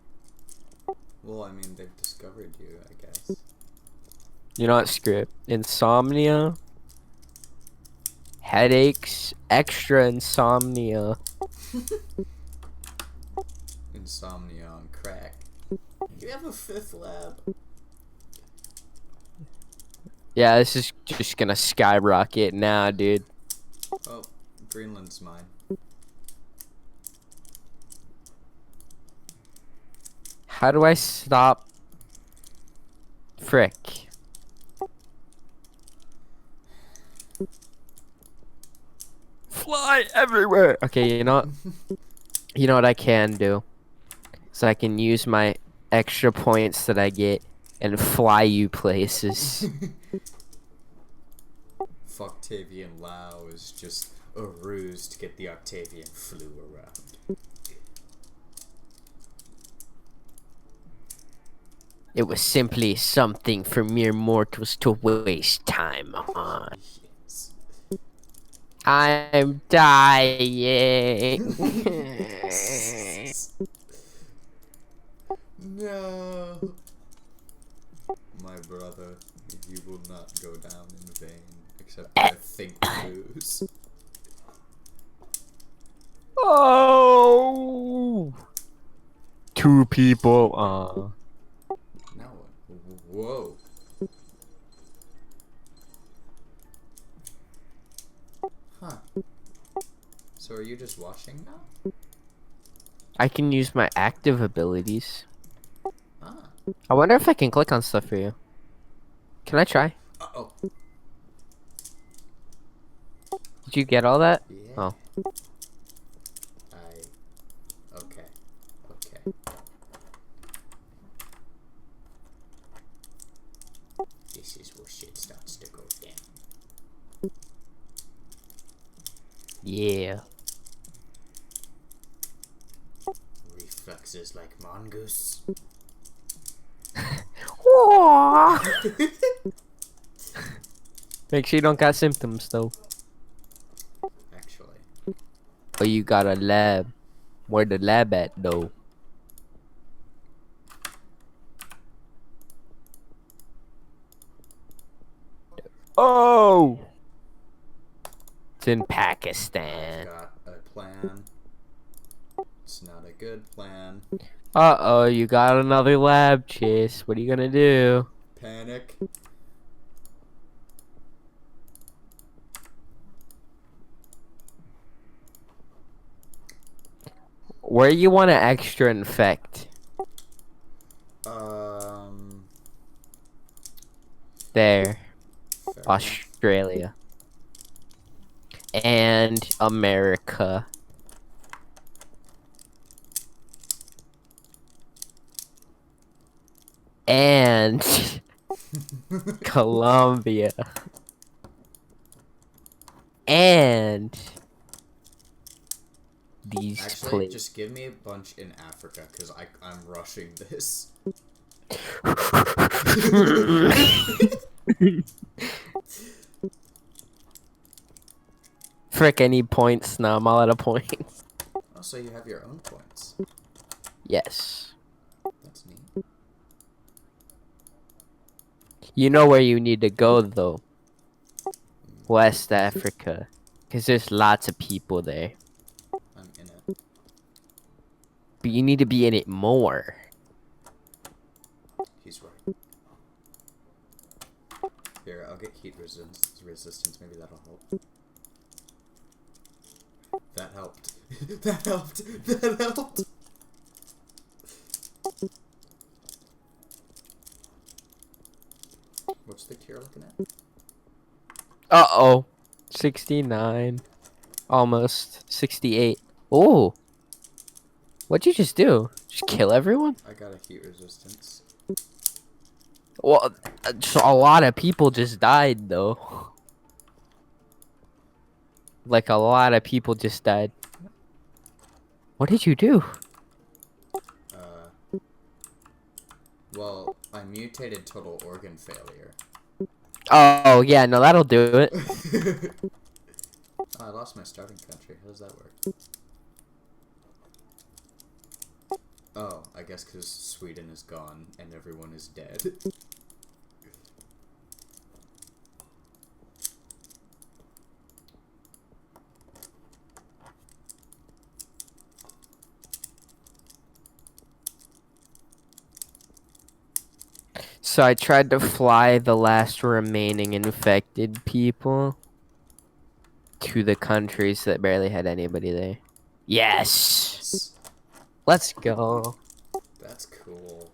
Well, I mean, they've discovered you, I guess. You know what, screw it. Insomnia. Headaches. Extra insomnia. Insomnia on crack. You have a 5th lab. Yeah, this is just gonna skyrocket now, dude. Oh, Greenland's mine. How do I stop? Frick. Fly everywhere. Okay, you know what? You know what I can do? So I can use my extra points that I get and fly you places. Octavian Lau is just a ruse to get the Octavian flu around. It was simply something for mere mortals to waste time on. Yes. I'm dying. No. My brother, you will not go down in vain, except I think we lose. Oh! 2 people. Now what? Whoa. Huh. So are you just watching now? I can use my active abilities. Ah. I wonder if I can click on stuff for you. Can I try? Uh-oh. Did you get all that? Yeah. Oh. Okay. Okay. This is where shit starts to go down. Yeah. Reflexes like mongoose. Make sure you don't got symptoms though. Actually. Or you got a lab. Where the lab at though? Oh! It's in I've Pakistan. got a plan. It's not a good plan. Uh-oh, you got another lab, Chase. What are you gonna do? Panic. Where you want to extra infect? There. Fair enough. Australia. And America. And Colombia. And these Actually, places. just give me a bunch in Africa, because I'm rushing this. Frick, I need points now. I'm all out of points. Oh, so you have your own points. Yes. That's neat. You know where you need to go, though. West Africa. Because there's lots of people there. I'm in it. But you need to be in it more. He's right. Here, I'll get heat resistance. Maybe that'll help. That helped. That helped. That helped. What's the cure looking at? Uh-oh. 69. Almost. 68. Oh. What'd you just do? Just kill everyone? I got a heat resistance. Well, so a lot of people just died, though. Like, a lot of people just died. What did you do? Well, I mutated total organ failure. Oh, yeah, no, that'll do it. Oh, I lost my starting country. How does that work? Oh, I guess because Sweden is gone and everyone is dead. So I tried to fly the last remaining infected people to the countries that barely had anybody there. Yes! Let's go. That's cool.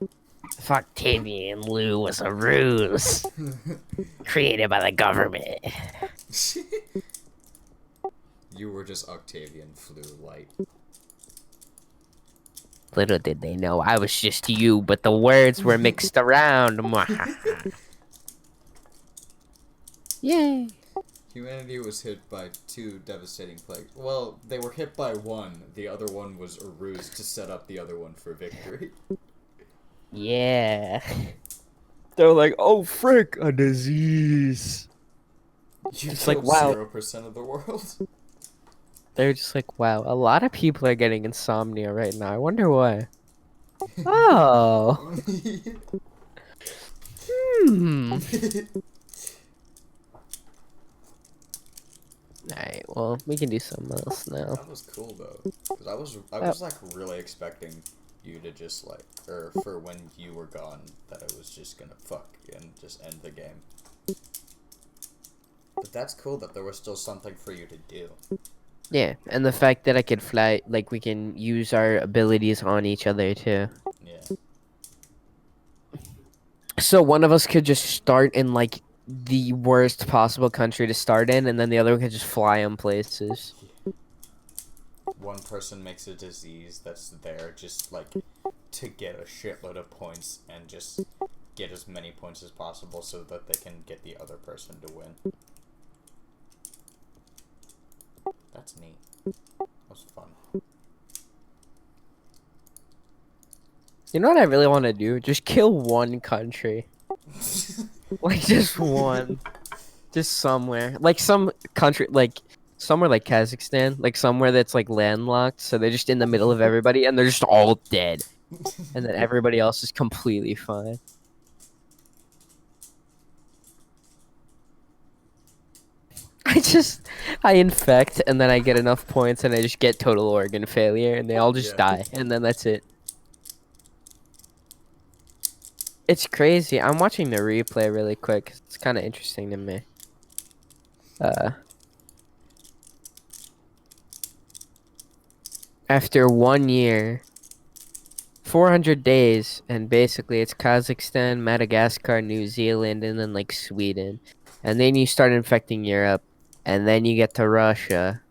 If Octavian Lou was a ruse created by the government. You were just Octavian Flu Light. Little did they know I was just you, but the words were mixed around. Yay. Humanity was hit by 2 devastating plagues. Well, they were hit by one. The other one was a ruse to set up the other one for victory. Yeah. They're like, oh frick, a disease. You Just like, killed wow. 0% of the world. They're just like, wow, a lot of people are getting insomnia right now. I wonder why. Oh. Hmm. Alright, well, we can do something else now. That was cool though, because I Oh. was like really expecting you to just like, or for when you were gone, that it was just gonna fuck and just end the game. But that's cool that there was still something for you to do. Yeah, and the fact that I could fly, like, we can use our abilities on each other, too. Yeah. So one of us could just start in, like, the worst possible country to start in, and then the other one could just fly in places. One person makes a disease that's there just like to get a shitload of points and just get as many points as possible so that they can get the other person to win. That's neat. That was fun. You know what I really want to do? Just kill one country. Like, just one. Just somewhere. Like, some country, like, somewhere like Kazakhstan. Like, somewhere that's, like, landlocked, so they're just in the middle of everybody, and they're just all dead. And then everybody else is completely fine. I infect, and then I get enough points, and I just get total organ failure, and they all just Yeah. die, and then that's it. It's crazy. I'm watching the replay really quick. 'Cause it's kind of interesting to me. After 1 year, 400 days, and basically it's Kazakhstan, Madagascar, New Zealand, and then like Sweden. And then you start infecting Europe, and then you get to Russia.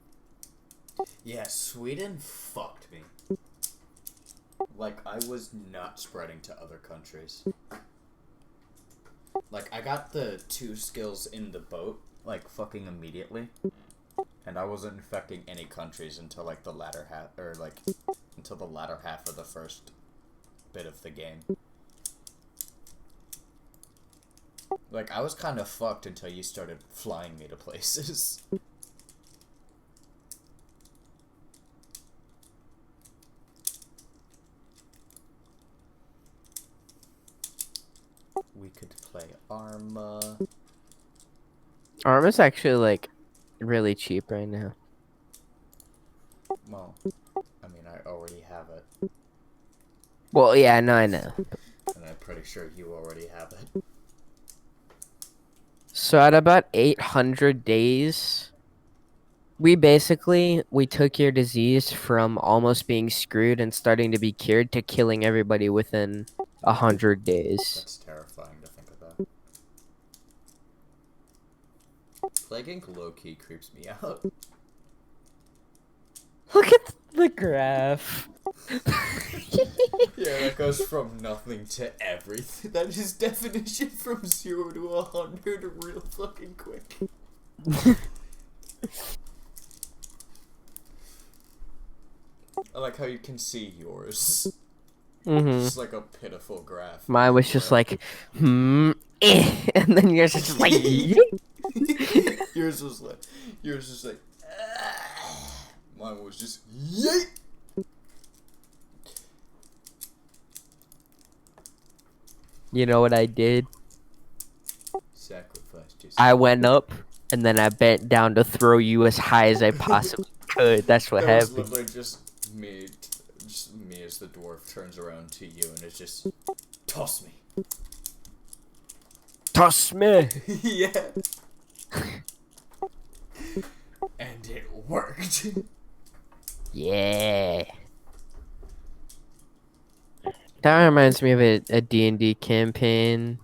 Yeah, Sweden fucked me. Like, I was not spreading to other countries. Like, I got the 2 skills in the boat, like, fucking immediately. And I wasn't infecting any countries until, like, the latter half, or, like, until the latter half of the first bit of the game. Like, I was kind of fucked until you started flying me to places. We could play Arma. Arma's actually like really cheap right now. Well, I mean, I already have it, Well, yeah, no, I know. and I'm pretty sure you already have it. So at about 800 days, we took your disease from almost being screwed and starting to be cured to killing everybody within 100 days. That's terrifying to think of that. Plague Inc. low-key creeps me out. Look at the graph. Yeah, that goes from nothing to everything. That is definition from 0 to 100 real fucking quick. I like how you can see yours. Mm-hmm. It's like a pitiful graph. Mine was just like, and then yours is just like, yours was like, mine was just, yeet! You know what I did? Sacrifice just. I went up, and then I bent down to throw you as high as I possibly could. That's what That was happened. literally just me as the dwarf turns around to you and it's just, toss me. Toss me! Yeah. And it worked. Yeah. That reminds me of a D&D campaign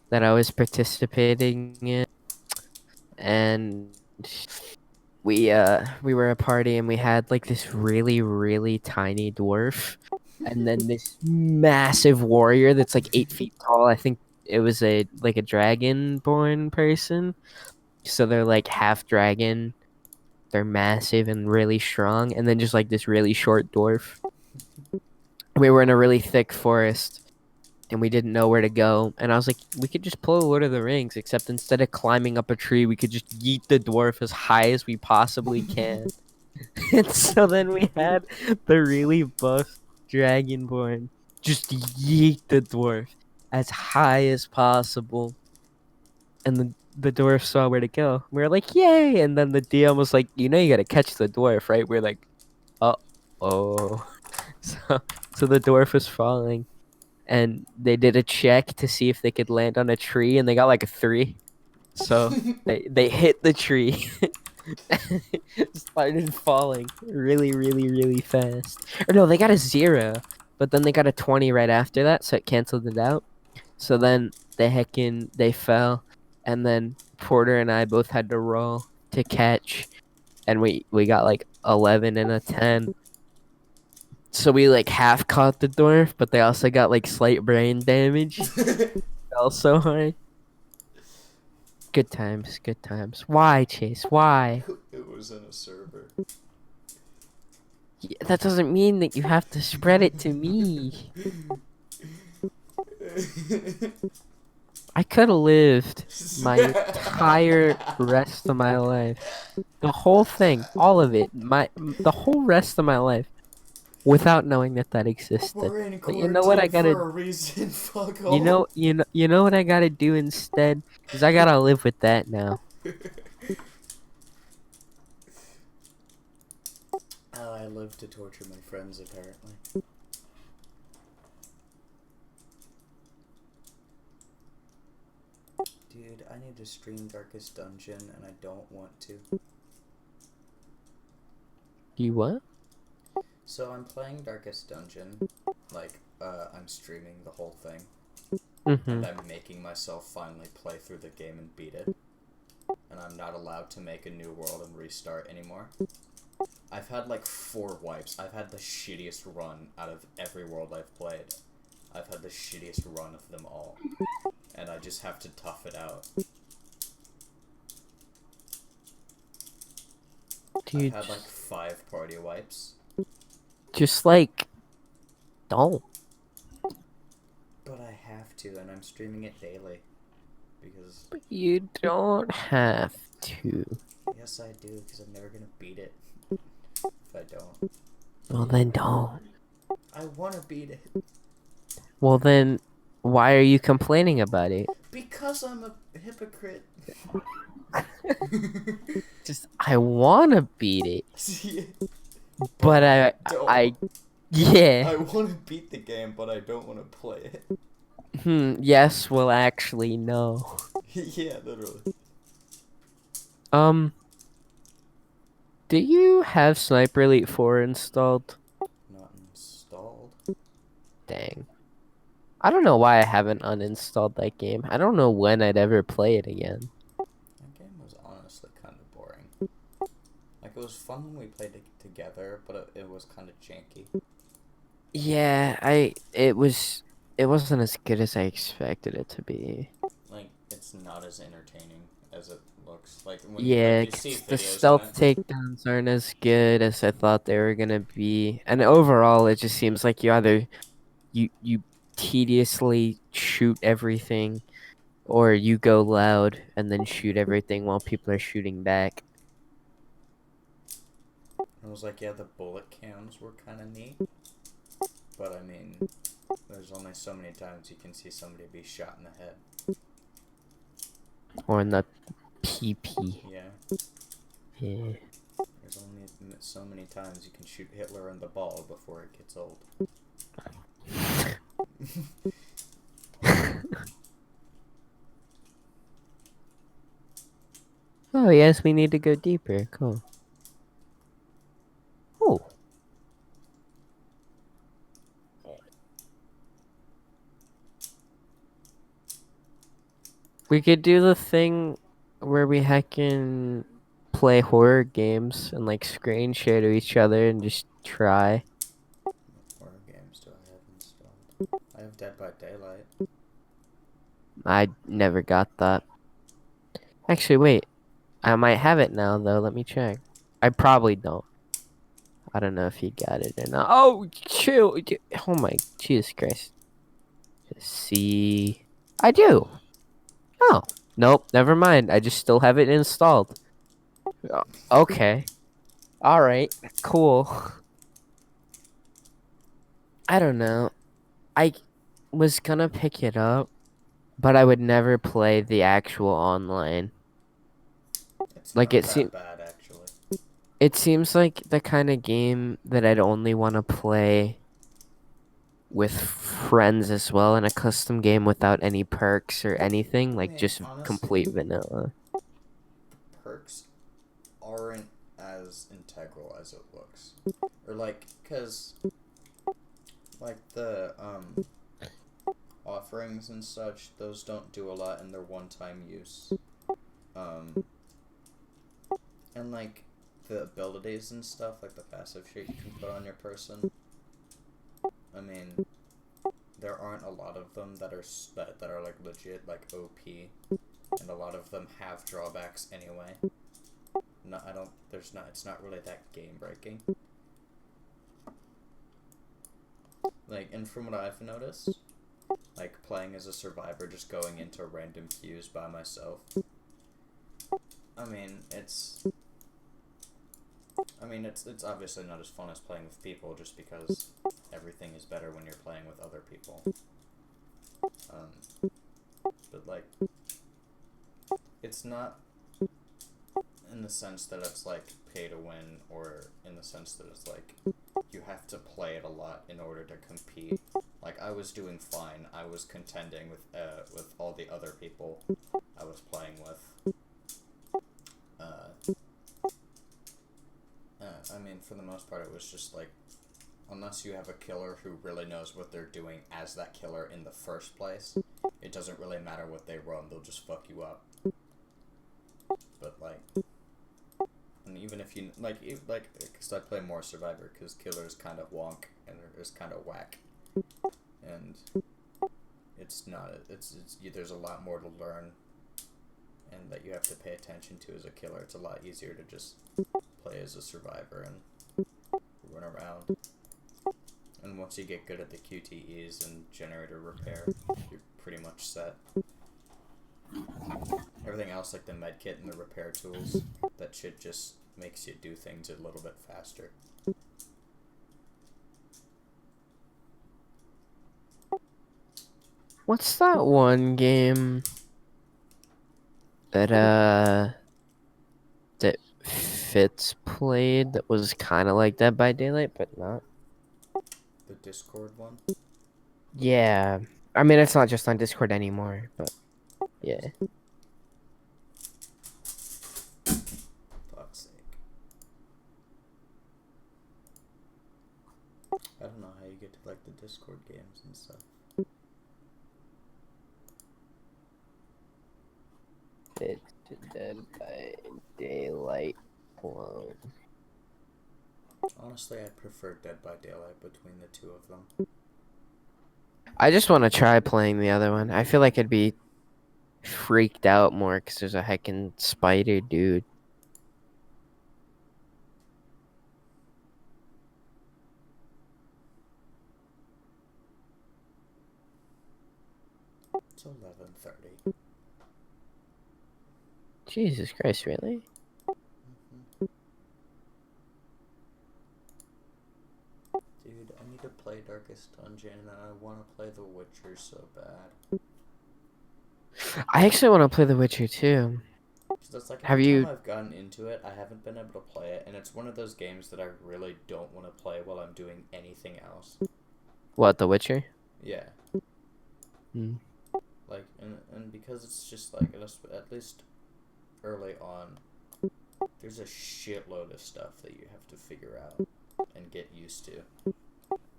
that I was participating in. And we were a party and we had like this really, really tiny dwarf. And then this massive warrior that's like 8 feet tall. I think it was a dragon-born person. So they're like half dragon. They're massive and really strong. And then just like this really short dwarf. We were in a really thick forest, and we didn't know where to go. And I was like, we could just play Lord of the Rings, except instead of climbing up a tree, we could just yeet the dwarf as high as we possibly can. And so then we had the really buff Dragonborn just yeet the dwarf as high as possible. And the dwarf saw where to go. We were like, yay! And then the DM was like, you gotta catch the dwarf, right? We're like, oh. So the dwarf was falling. And they did a check to see if they could land on a tree, and they got like a 3. So they hit the tree. Started falling really, really, really fast. Or no, they got a 0, but then they got a 20 right after that, so it canceled it out. So then they fell, and then Porter and I both had to roll to catch, and we got like 11 and a 10. So we like half caught the dwarf, but they also got like slight brain damage. Fell so hard. Good times, good times. Why, Chase? Why? It was in a server. That doesn't mean that you have to spread it to me. I could have lived my entire rest of my life, the whole thing, all of it, the whole rest of my life, without knowing that existed. We're in But you know what I quarantine gotta? for a reason. Fuck off. You know what I gotta do instead? Is I gotta live with that now. Oh, I live to torture my friends, apparently. Dude, I need to stream Darkest Dungeon, and I don't want to. You what? So I'm playing Darkest Dungeon, like, I'm streaming the whole thing, Mm-hmm. and I'm making myself finally play through the game and beat it, and I'm not allowed to make a new world and restart anymore. I've had like 4 wipes. I've had the shittiest run out of every world I've played. I've had the shittiest run of them all, and I just have to tough it out. Dude, I've had like 5 party wipes. just like, don't. But I have to, and I'm streaming it daily. Because, But you don't have to. yes I do, because I'm never gonna beat it. If I don't. Well then don't. I wanna beat it. Well then, why are you complaining about it? Because I'm a hypocrite. Just, I wanna beat it, but I yeah. I wanna beat the game, but I don't wanna play it. Yes, well actually, no. Yeah, literally. Do you have Sniper Elite 4 installed? Not installed. Dang. I don't know why I haven't uninstalled that game. I don't know when I'd ever play it again. That game was honestly kind of boring. Like, it was fun when we played it together, but it was kind of janky. Yeah, it wasn't as good as I expected it to be. Like, it's not as entertaining as it looks. Like, when Yeah, like, you see 'cause the videos stealth in it. takedowns aren't as good as I thought they were gonna be. And overall, it just seems like you tediously shoot everything, or you go loud and then shoot everything while people are shooting back. It was like, yeah, the bullet cams were kind of neat. But, I mean, there's only so many times you can see somebody be shot in the head. Or in the PP. Yeah. Yeah. There's only so many times you can shoot Hitler in the ball before it gets old. Oh, yes, we need to go deeper. Cool. Oh. We could do the thing where we can play horror games and like screen share to each other and just try. What horror games do I have installed? I have Dead by Daylight. I never got that. Actually, wait. I might have it now, though. Let me check. I probably don't. I don't know if you got it or not. Oh, chill. Oh my, Jesus Christ. See, I do. Oh, nope, never mind. I just still have it installed. Okay. All right. Cool. I don't know. I was gonna pick it up, but I would never play the actual online. It's Like not that bad actually. it seems like the kind of game that I'd only want to play with friends as well in a custom game without any perks or anything, I like mean, just honestly, complete vanilla. perks aren't as integral as it looks. Or like, cause like the offerings and such, those don't do a lot in their one-time use. And like the abilities and stuff, like the passive shit you can put on your person. I mean, there aren't a lot of them that are like legit like OP, and a lot of them have drawbacks anyway. No, I don't. There's not. It's not really that game breaking. Like, and from what I've noticed, like playing as a survivor, just going into random queues by myself. I mean, it's obviously not as fun as playing with people, just because everything is better when you're playing with other people. But like, it's not in the sense that it's like pay to win, or in the sense that it's like you have to play it a lot in order to compete. Like, I was doing fine. I was contending with all the other people I was playing with. I mean, for the most part, it was just like, unless you have a killer who really knows what they're doing as that killer in the first place, it doesn't really matter what they run, they'll just fuck you up. But like, and even if you, because I play more Survivor, because killer is kind of wonk, and it's kind of whack. And it's not, there's a lot more to learn, and that you have to pay attention to as a killer. It's a lot easier to just play as a survivor and run around. And once you get good at the QTEs and generator repair, you're pretty much set. Everything else, like the medkit and the repair tools, that shit just makes you do things a little bit faster. What's that one game that that Fitz played that was kind of like Dead by Daylight, but not? The Discord one? Yeah. I mean, it's not just on Discord anymore, but yeah. Fuck's sake. I don't know how you get to like the Discord games and stuff. Fitz to Dead by Daylight clone. Honestly, I prefer Dead by Daylight between the two of them. I just want to try playing the other one. I feel like I'd be freaked out more because there's a heckin' spider dude. It's 11:30. Jesus Christ, really? Dude, I need to play Darkest Dungeon, and I want to play The Witcher so bad. I actually want to play The Witcher too. Because that's like, Have every you? time I've gotten into it, I haven't been able to play it, and it's one of those games that I really don't want to play while I'm doing anything else. What, The Witcher? Yeah. Hmm. Like, and because it's just like, at least early on, there's a shitload of stuff that you have to figure out and get used to.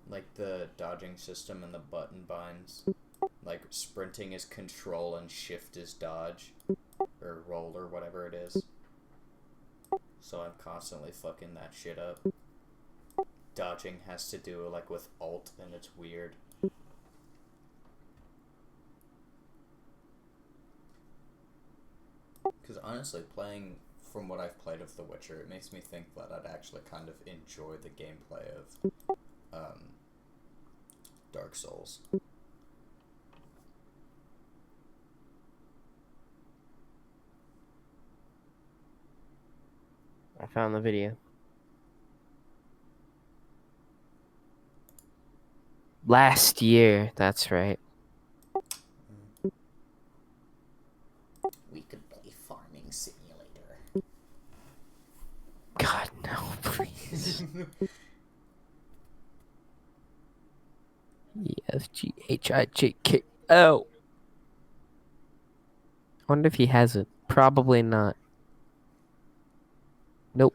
Like the dodging system and the button binds. Like, sprinting is control and shift is dodge. Or roll, or whatever it is. So I'm constantly fucking that shit up. Dodging has to do, like, with alt, and it's weird. Because honestly, playing from what I've played of The Witcher, it makes me think that I'd actually kind of enjoy the gameplay of Dark Souls. found the video. Last year, that's right. We could play Farming Simulator. God, no, please. EFGHIJKO. I wonder if he has it. Probably not. Nope.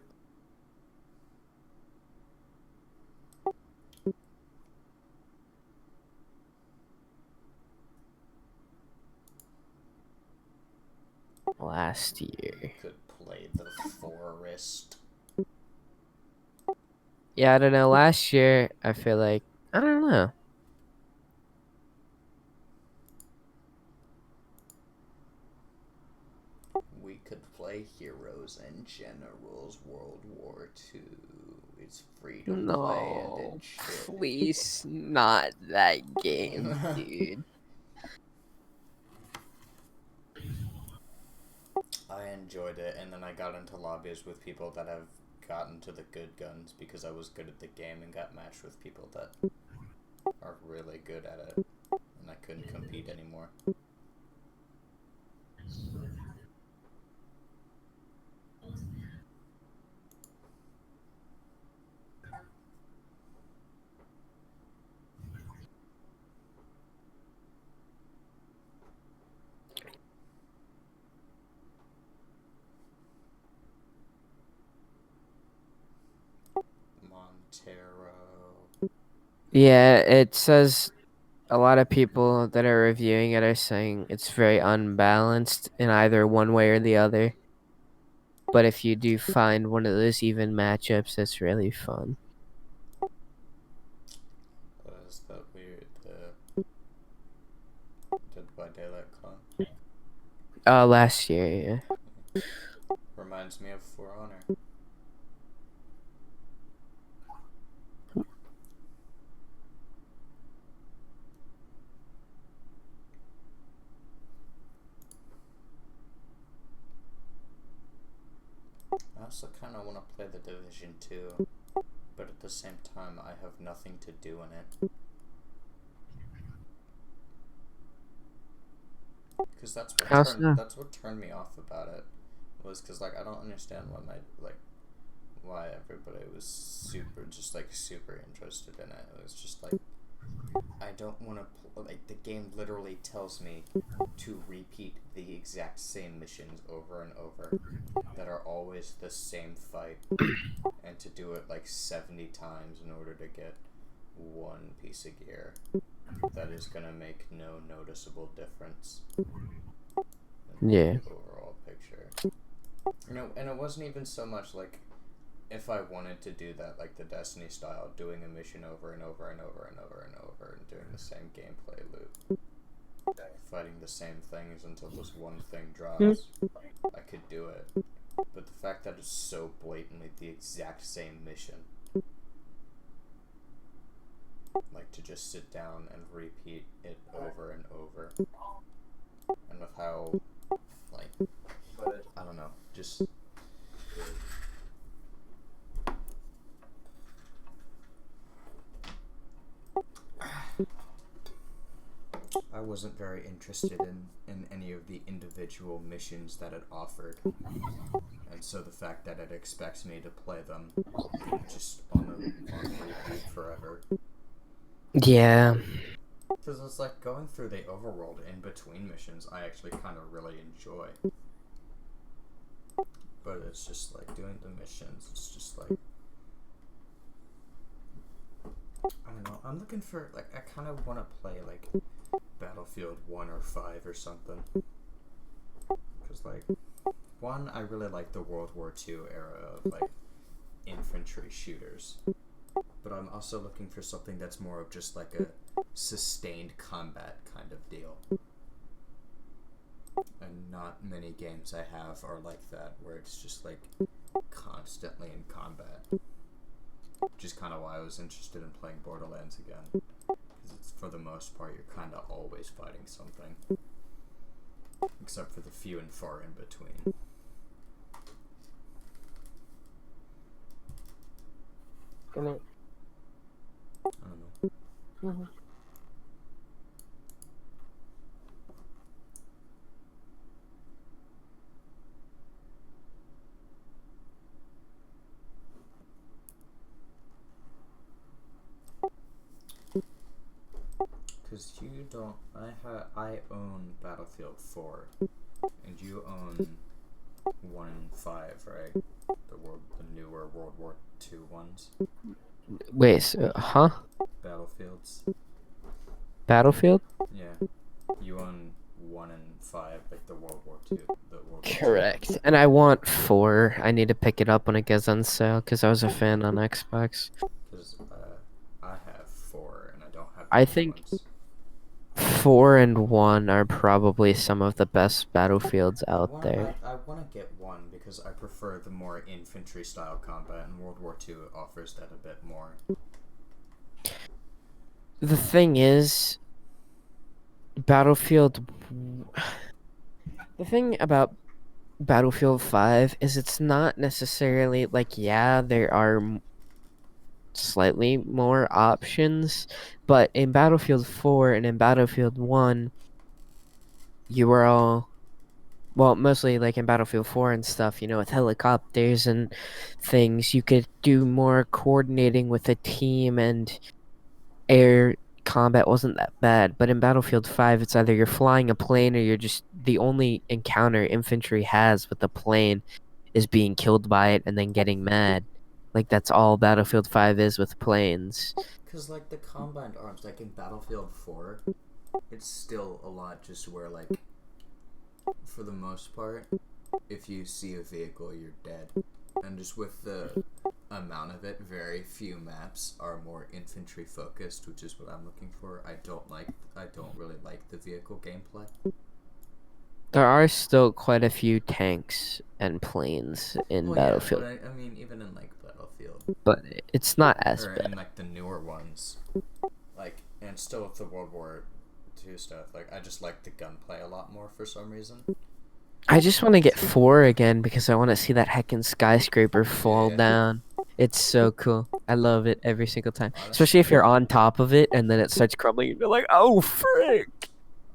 Last year. Could play the Forest. Yeah, I don't know. Last year, I feel like, I don't know. We could play Heroes and Generals World War II. It's free to play and No, it should. please, not that game, dude. I enjoyed it, and then I got into lobbies with people that have gotten to the good guns because I was good at the game and got matched with people that are really good at it, and I couldn't compete anymore. Montero. Yeah, it says a lot of people that are reviewing it are saying it's very unbalanced in either one way or the other. But if you do find one of those even matchups, it's really fun. What is that weird? Dead by Daylight clone. Last year, yeah. Reminds me of For Honor. I also kind of want to play the Division 2, but at the same time, I have nothing to do in it. Because that's what turned me off about it, was because like I don't understand why everybody was super interested in it. It was just like, I don't want to like, the game literally tells me to repeat the exact same missions over and over that are always the same fight, and to do it like 70 times in order to get one piece of gear that is gonna make no noticeable difference in Yeah. the overall picture. And it wasn't even so much like, if I wanted to do that, like the Destiny style, doing a mission over and over and over and over and over and doing the same gameplay loop, fighting the same things until this one thing drops, I could do it. But the fact that it's so blatantly the exact same mission, like to just sit down and repeat it over and over, and with how, like, I don't know, just I wasn't very interested in any of the individual missions that it offered, and so the fact that it expects me to play them just on repeat forever. Yeah. Because it's like going through the overworld in between missions, I actually kind of really enjoy. But it's just like doing the missions, it's just like, I don't know, I'm looking for, like, I kind of want to play like Battlefield 1 or 5 or something. Because, like, 1, I really like the World War II era of, like, infantry shooters. But I'm also looking for something that's more of just like a sustained combat kind of deal. And not many games I have are like that, where it's just like constantly in combat. Which is kind of why I was interested in playing Borderlands again. Because it's, for the most part, you're kind of always fighting something. Except for the few and far in between. gonna. I don't know. Mhm. Cause you don't. I own Battlefield 4, and you own 1 and 5, right? The newer World War II ones. Wait, so, huh? Battlefields. Battlefield? Yeah. You own 1 and 5, like the World War II. The World War II. Correct. And I want 4. I need to pick it up when it goes on sale because I was a fan on Xbox. Because I have 4, and I don't have. I the other think ones. 4 and 1 are probably some of the best battlefields out there. I want to get 1 because I prefer the more infantry style combat, and World War II offers that a bit more. The thing is, Battlefield. The thing about Battlefield 5 is it's not necessarily like, yeah, there are slightly more options, but in Battlefield 4 and in Battlefield 1, you were all. Well, mostly like in Battlefield 4 and stuff, with helicopters and things, you could do more coordinating with a team, and air combat wasn't that bad. But in Battlefield 5, it's either you're flying a plane or you're just the only encounter infantry has with the plane is being killed by it and then getting mad. Like that's all Battlefield 5 is with planes. Because, like, the combined arms, like in Battlefield 4, it's still a lot just where, like, for the most part, if you see a vehicle, you're dead. And just with the amount of it, very few maps are more infantry focused, which is what I'm looking for. I don't really like the vehicle gameplay. There are still quite a few tanks and planes in Battlefield, Yeah, but I mean, even in, like, Battlefield, but it's not as or bad. in, like, the newer ones, like, and still with the World War II stuff, like, I just like the gunplay a lot more for some reason. I just want to get 4 again because I want to see that heckin' skyscraper fall Yeah. down. It's so cool. I love it every single time. Honestly. Especially if you're on top of it and then it starts crumbling and you're like, oh, frick!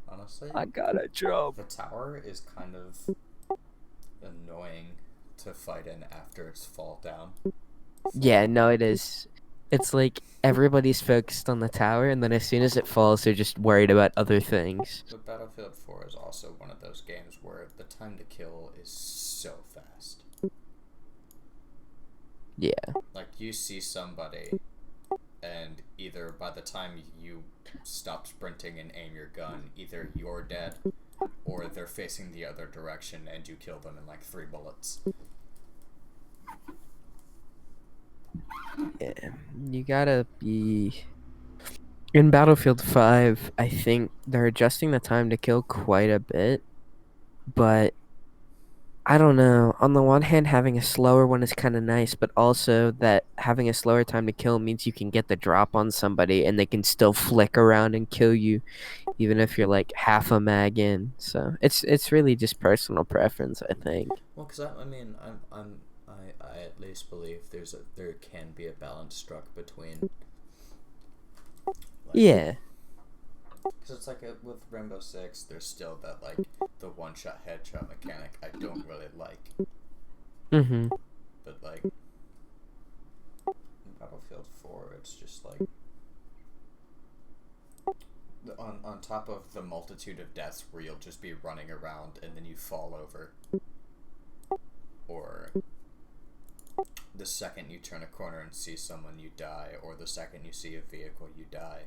Honestly, I gotta jump. the tower is kind of annoying to fight in after it's fall down. Yeah, no, it is. It's like everybody's focused on the tower, and then as soon as it falls, they're just worried about other things. But Battlefield 4 is also one of those games where the time to kill is so fast. Yeah. Like, you see somebody, and either by the time you stop sprinting and aim your gun, either you're dead, or they're facing the other direction and you kill them in like 3 bullets. Yeah, you gotta be. In Battlefield 5, I think they're adjusting the time to kill quite a bit, but I don't know. On the one hand, having a slower one is kind of nice, but also that having a slower time to kill means you can get the drop on somebody and they can still flick around and kill you, even if you're like half a mag in. So it's really just personal preference, I think. Well, because I mean, I at least believe there can be a balance struck between. Like, Yeah. Because it's like with Rainbow Six, there's still that, like, the one-shot headshot mechanic I don't really like. Mm-hmm. But, like, in Battlefield 4, it's just like, on top of the multitude of deaths where you'll just be running around and then you fall over, or the second you turn a corner and see someone, you die, or the second you see a vehicle, you die.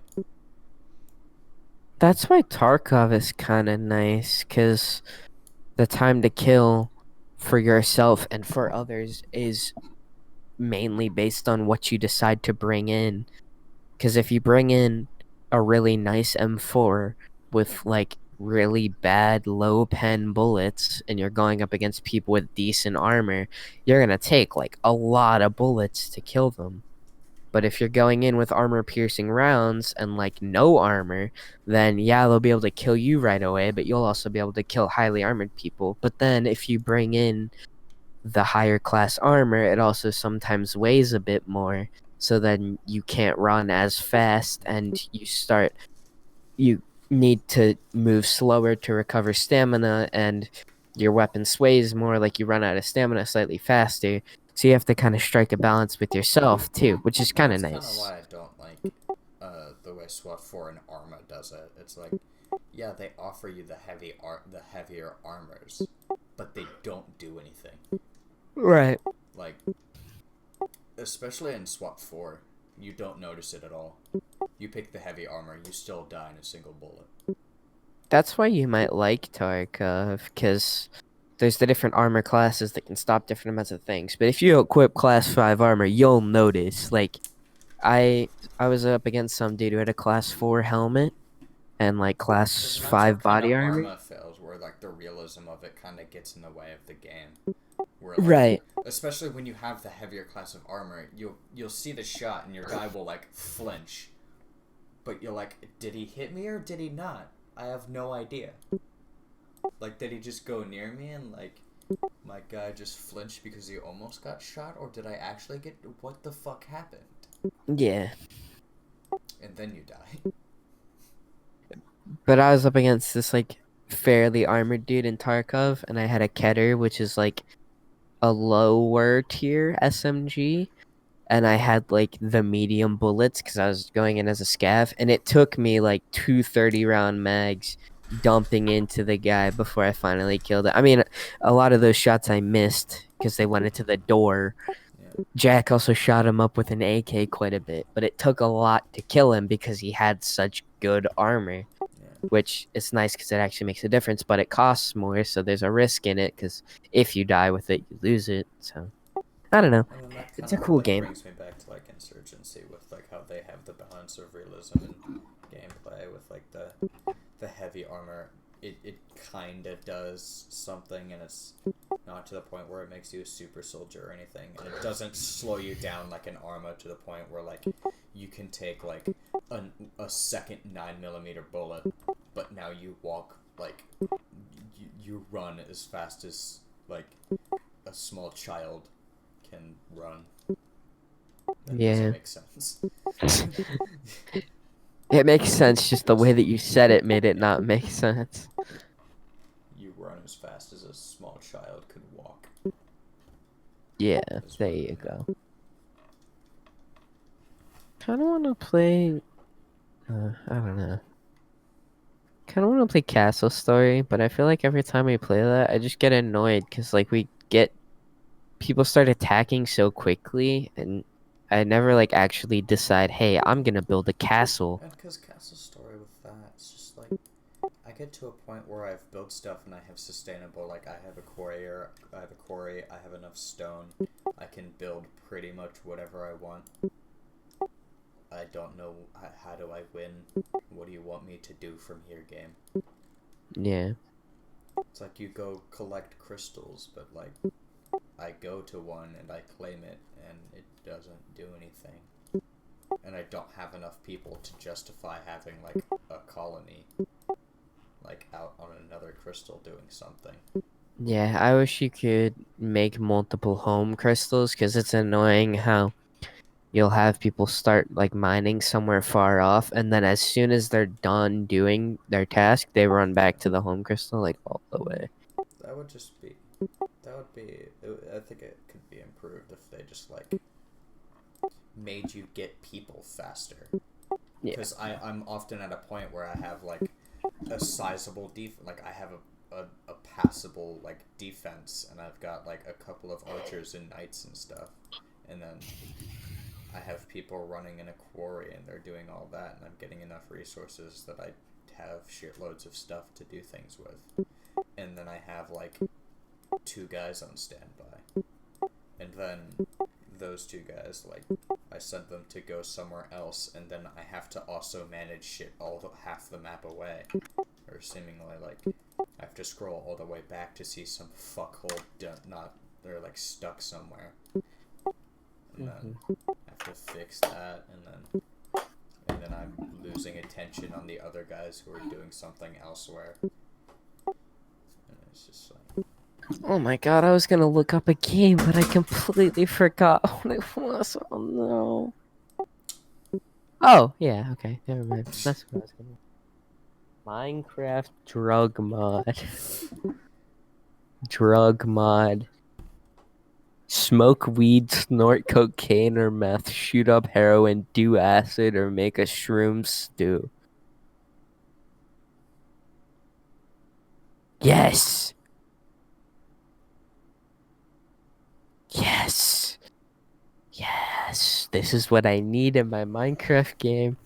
That's why Tarkov is kind of nice, because the time to kill for yourself and for others is mainly based on what you decide to bring in. Because if you bring in a really nice M4 with like really bad low pen bullets and you're going up against people with decent armor, you're gonna take like a lot of bullets to kill them. But if you're going in with armor piercing rounds and like no armor, then yeah, they'll be able to kill you right away, but you'll also be able to kill highly armored people. But then if you bring in the higher class armor, it also sometimes weighs a bit more. so then you can't run as fast, and you need to move slower to recover stamina, and your weapon sways more, like you run out of stamina slightly faster. So you have to kind of strike a balance with yourself too, which is kind of That's kind of nice. why I don't like the way SWAT 4 and Arma does it. It's like, yeah, they offer you the heavier armors, but they don't do anything. Right. Like, especially in SWAT 4, you don't notice it at all. You pick the heavy armor, you still die in a single bullet. That's why you might like Tarkov, because there's the different armor classes that can stop different amounts of things. But if you equip class 5 armor, you'll notice. Like, I I was up against some dude who had a class 4 helmet and like class Because that's where 5 kind of body armor. Arma fails, where like the realism of it kind of gets in the way of the game. Where like, Right. especially when you have the heavier class of armor, you'll see the shot and your guy will like flinch, but you're like, did he hit me or did he not? I have no idea. Like, did he just go near me and like my guy just flinched because he almost got shot, or did I actually get what the fuck happened? Yeah. And then you die. But I was up against this like fairly armored dude in Tarkov, and I had a Keter, which is like a lower tier SMG, and I had like the medium bullets because I was going in as a scav, and it took me like 2 30-round mags dumping into the guy before I finally killed it. I mean, a lot of those shots I missed because they went into the door. Yeah. Jack also shot him up with an AK quite a bit, but it took a lot to kill him because he had such good armor, Yeah. which is nice because it actually makes a difference, but it costs more, so there's a risk in it because if you die with it, you lose it. So I don't know. And then that It's kind a of cool like game. brings me back to like Insurgency with like how they have the balance of realism and gameplay with like the heavy armor. It kind of does something, and it's not to the point where it makes you a super soldier or anything, and it doesn't slow you down like an Arma to the point where like you can take like a second 9mm bullet, but now you walk like you run as fast as like a small child can run. That Yeah. doesn't make sense. It makes sense, just the way that you said it made it not make sense. You run as fast as a small child could walk. Yeah, That's there what I you mean. go. Kind of want to play. I don't know. Kind of want to play Castle Story, but I feel like every time we play that, I just get annoyed because like people start attacking so quickly, and I never like actually decide, hey, I'm gonna build a castle. And because Castle Story with that, it's just like I get to a point where I've built stuff and I have sustainable. Like I have a quarry, I have enough stone. I can build pretty much whatever I want. I don't know how do I win. What do you want me to do from here, game? Yeah. It's like you go collect crystals, but like I go to one and I claim it and it doesn't do anything. And I don't have enough people to justify having like a colony like out on another crystal doing something. Yeah, I wish you could make multiple home crystals because it's annoying how you'll have people start like mining somewhere far off, and then as soon as they're done doing their task, they run back to the home crystal like all the way. That would just be I think it could be improved if they just like made you get people faster. Yeah. Because I'm often at a point where I have like a sizable like I have a passable like defense, and I've got like a couple of archers and knights and stuff, and then I have people running in a quarry and they're doing all that, and I'm getting enough resources that I have shitloads of stuff to do things with, and then I have like 2 guys on standby, and then those 2 guys, like I send them to go somewhere else, and then I have to also manage shit half the map away, or seemingly like I have to scroll all the way back to see some fuckhole they're like stuck somewhere, and then I have to fix that, and then I'm losing attention on the other guys who are doing something elsewhere, and it's just like. Oh my god, I was gonna look up a game, but I completely forgot what it was. Oh no. Oh, yeah, okay, never mind. That's what I was gonna. Minecraft drug mod. Drug mod. Smoke weed, snort cocaine or meth, shoot up heroin, do acid, or make a shroom stew. Yes! Yes! Yes! This is what I need in my Minecraft game.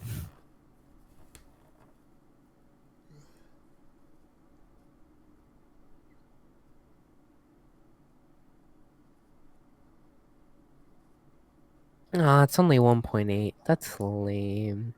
Aw, it's only 1.8. That's lame.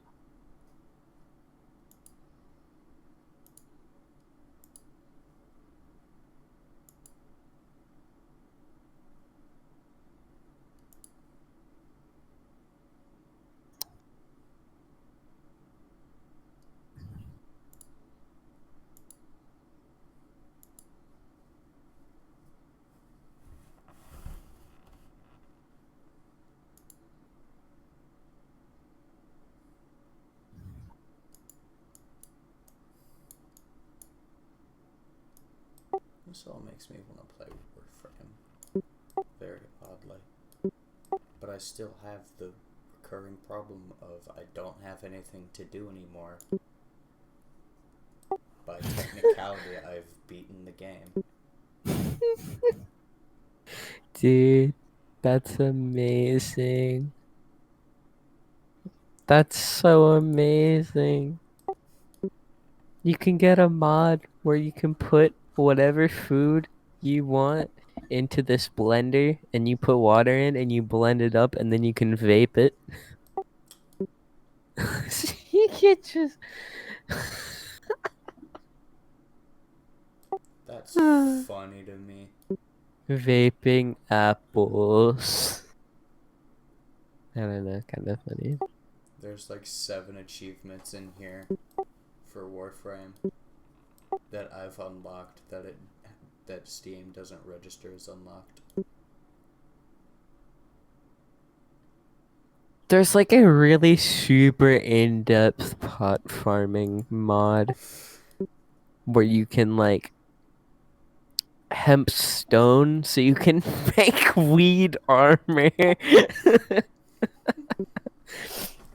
This all makes me want to play Warframe. Very oddly. But I still have the recurring problem of I don't have anything to do anymore. By technicality, I've beaten the game. Dude, that's amazing. That's so amazing. You can get a mod where you can put whatever food you want into this blender and you put water in and you blend it up and then you can vape it. You can just That's Ah. funny to me. Vaping apples. I don't know, kind of funny. There's like 7 achievements in here for Warframe that I've unlocked that Steam doesn't register as unlocked. There's like a really super in-depth pot farming mod where you can like hemp stone so you can make weed armor.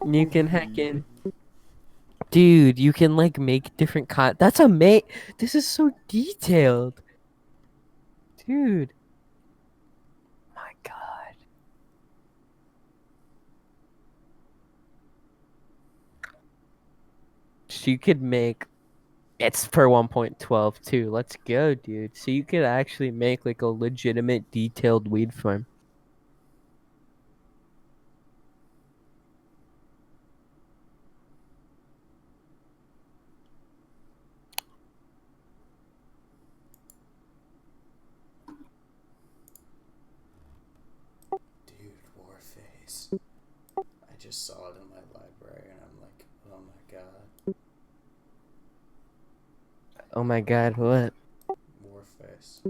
You can heckin' dude, you can like make different that's this is so detailed. Dude. My god. So you could make it's per 1.12 too. Let's go, dude. So you could actually make like a legitimate detailed weed farm. Dude, Warface. I just saw it in my library and I'm like, oh my god. Oh my god, what? Warface.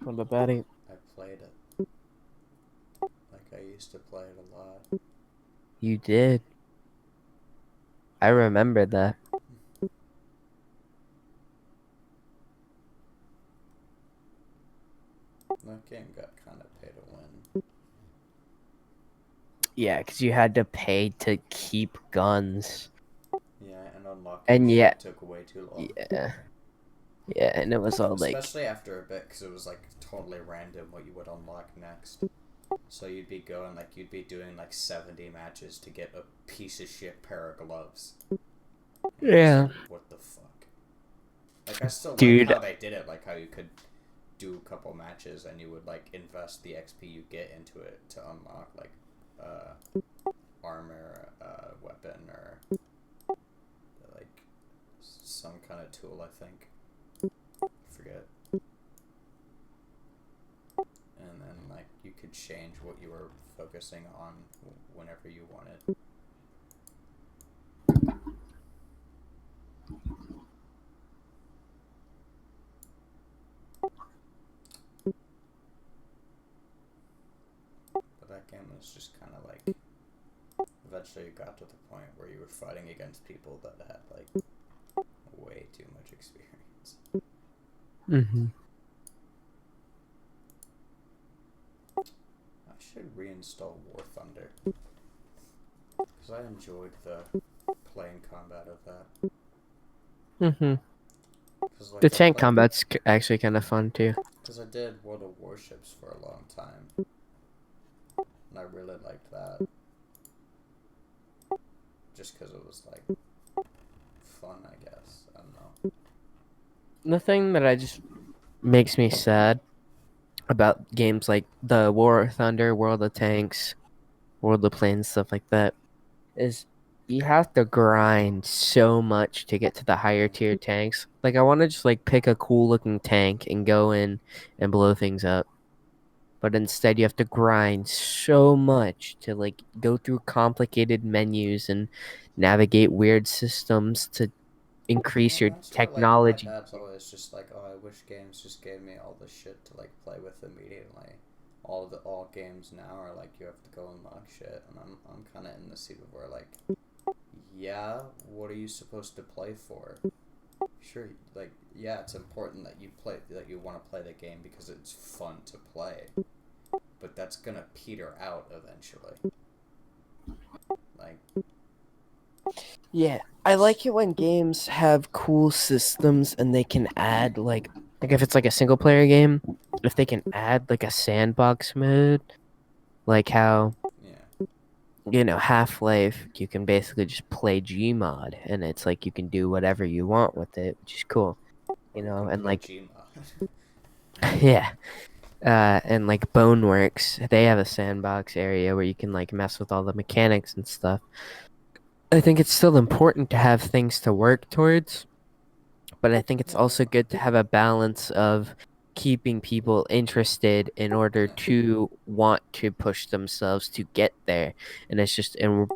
What about it? I played it. Like I used to play it a lot. You did. I remember that. That game got kind of pay to win. Yeah, because you had to pay to keep guns. Yeah, and unlocking And shit yet, took way too long. yeah. Yeah, and it was all like, Especially after a bit, because it was like totally random what you would unlock next. So you'd be going like you'd be doing like 70 matches to get a piece of shit pair of gloves. And yeah. it's like, what the fuck? Like I still Dude. like how they did it, like how you could do a couple matches and you would like invest the XP you get into it to unlock like armor, weapon, or like some kind of tool. I think. Forget. And then like you could change what you were focusing on whenever you wanted. But that game was just kind of like eventually got to the point where you were fighting against people that had like way too much experience. Mm-hmm. I should reinstall War Thunder because I enjoyed the playing combat of that. Mm-hmm. Cause, like, The I tank played- combat's actually kind of fun too. Because I did World of Warships for a long time. And I really liked that. Just because it was, like, fun, I guess. I don't know. The thing that I just makes me sad about games like the War of Thunder, World of Tanks, World of Planes, stuff like that, is you have to grind so much to get to the higher tier tanks. Like I want to just like pick a cool looking tank and go in and blow things up. But instead you have to grind so much to like go through complicated menus and navigate weird systems to increase Well, your that's why, like, my technology. dad's always just like, oh, I wish games just gave me all the shit to, like, play with immediately. All games now are like, you have to go unlock shit. And I'm kind of in the seat of where, like, yeah, what are you supposed to play for? Sure, like, yeah, it's important that you want to play the game because it's fun to play. But that's gonna peter out eventually. Like, Yeah, I like it when games have cool systems and they can add like if it's like a single player game, if they can add like a sandbox mode, like how yeah. Half-Life, you can basically just play Gmod and it's like you can do whatever you want with it, which is cool. Or you can And play like Gmod. yeah. And like Boneworks, they have a sandbox area where you can like mess with all the mechanics and stuff. I think it's still important to have things to work towards, but I think it's also good to have a balance of keeping people interested in order Yeah. to want to push themselves to get there. And it's just in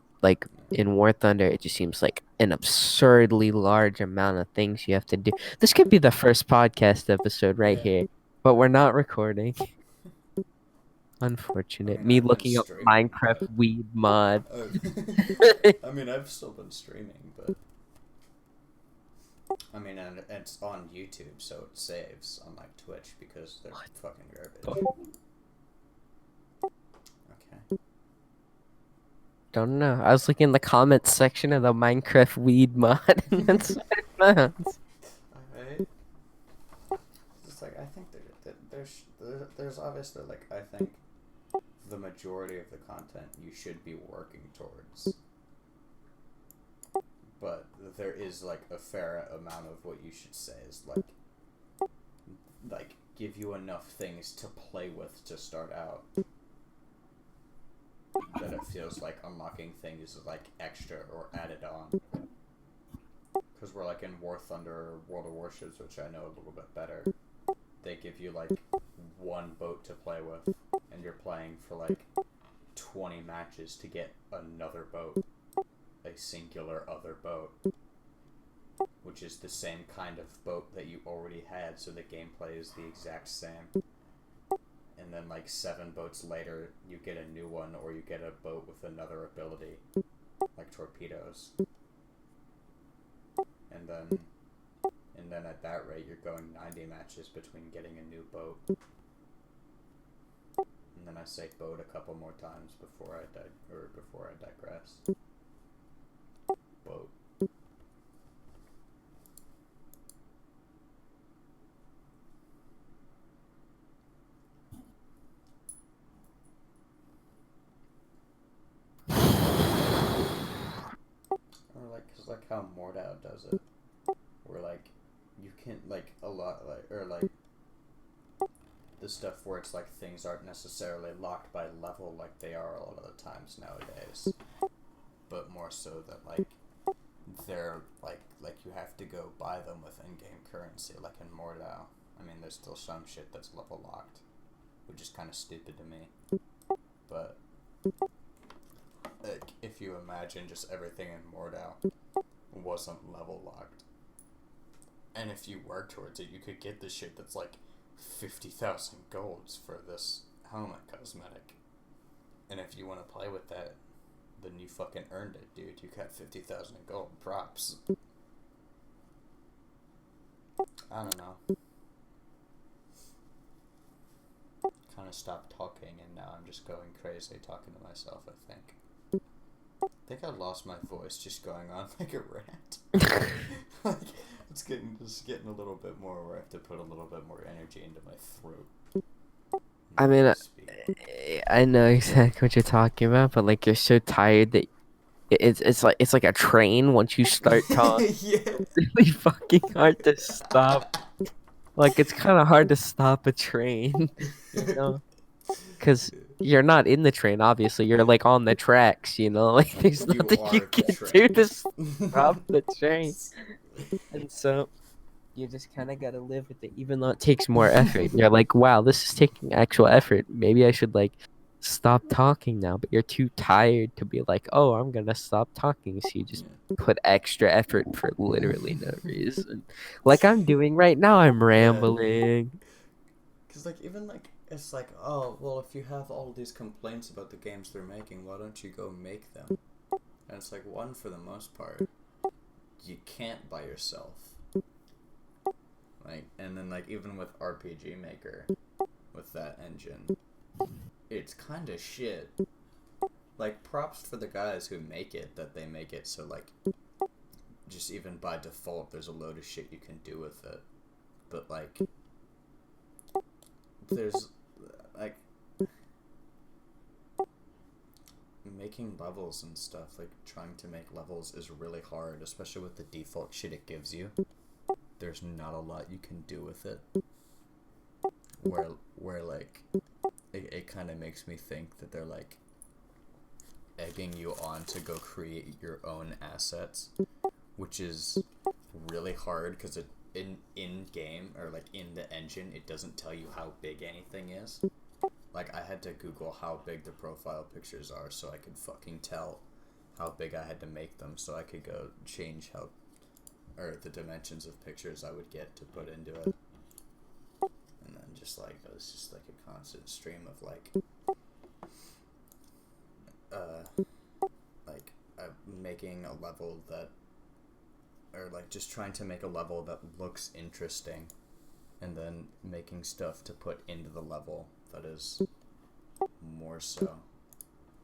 War Thunder, it just seems like an absurdly large amount of things you have to do. This could be the first podcast episode right Yeah. here, but we're not recording. I Unfortunate. mean, Me I've been looking up streaming, Minecraft but... weed mod. I mean, I've still been streaming, but... I mean, and it's on YouTube, so it saves, unlike Twitch, because they're fucking garbage. Okay. Don't know. I was looking in the comments section of the Minecraft weed mod, and that's what I found. Alright. It's like, I think there's obviously, like, I think the majority of the content you should be working towards. But there is, like, a fair amount of what you should say is, like, give you enough things to play with to start out. That it feels like unlocking things is, like, extra or added on. Because we're, like, in War Thunder or World of Warships, which I know a little bit better. They give you, like, one boat to play with, and you're playing for, like, 20 matches to get another boat. A singular other boat. Which is the same kind of boat that you already had, so the gameplay is the exact same. And then, like, 7 boats later, you get a new one, or you get a boat with another ability. Like torpedoes. And then at that rate, you're going 90 matches between getting a new boat. And then I say boat a couple more times before I digress. Boat. Or like, cause like how Mordau does it, where like you can like a lot like or like the stuff where it's like things aren't necessarily locked by level like they are a lot of the times nowadays, but more so that like they're like you have to go buy them with in-game currency like in Mordau. I mean, there's still some shit that's level locked, which is kind of stupid to me, but like if you imagine just everything in Mordau wasn't level locked, and if you work towards it, you could get this shit that's like 50,000 golds for this helmet cosmetic. And if you want to play with that, then you fucking earned it, dude. You got 50,000 in gold. Props. I don't know. Kind of stopped talking, and now I'm just going crazy talking to myself, I think I lost my voice just going on like a rant. Like, it's getting a little bit more where I have to put a little bit more energy into my throat. I mean, Speak. I know exactly what you're talking about, but like you're so tired that it's like a train. Once you start talking, Yeah. it's really fucking hard to stop. Like it's kind of hard to stop a train, you know, because you're not in the train. Obviously, you're like on the tracks. You know, like there's You nothing you are the can train. do to stop the train, and so you just kind of gotta live with it, even though it takes more effort. You're like, wow, this is taking actual effort. Maybe I should like stop talking now, but you're too tired to be like, oh, I'm gonna stop talking. So you just put extra effort for literally no reason. Like I'm doing right now, I'm rambling. Because, like, even, like, it's like, oh, well, if you have all these complaints about the games they're making, why don't you go make them? And it's like, one, for the most part, you can't by yourself. Like, and then, like, even with RPG Maker, with that engine, it's kind of shit. Like, props for the guys who make it, that they make it so, like, just even by default, there's a load of shit you can do with it. But, like, there's, like, making levels and stuff, like, trying to make levels is really hard, especially with the default shit it gives you. There's not a lot you can do with it. Where like, it kind of makes me think that they're, like, egging you on to go create your own assets, which is really hard, because it in game, or like in the engine, it doesn't tell you how big anything is. Like, I had to Google how big the profile pictures are so I could fucking tell how big I had to make them, so I could go change how, or the dimensions of pictures I would get to put into it. And then just like, it was just like a constant stream of like making a level that, or like just trying to make a level that looks interesting, and then making stuff to put into the level that is more so.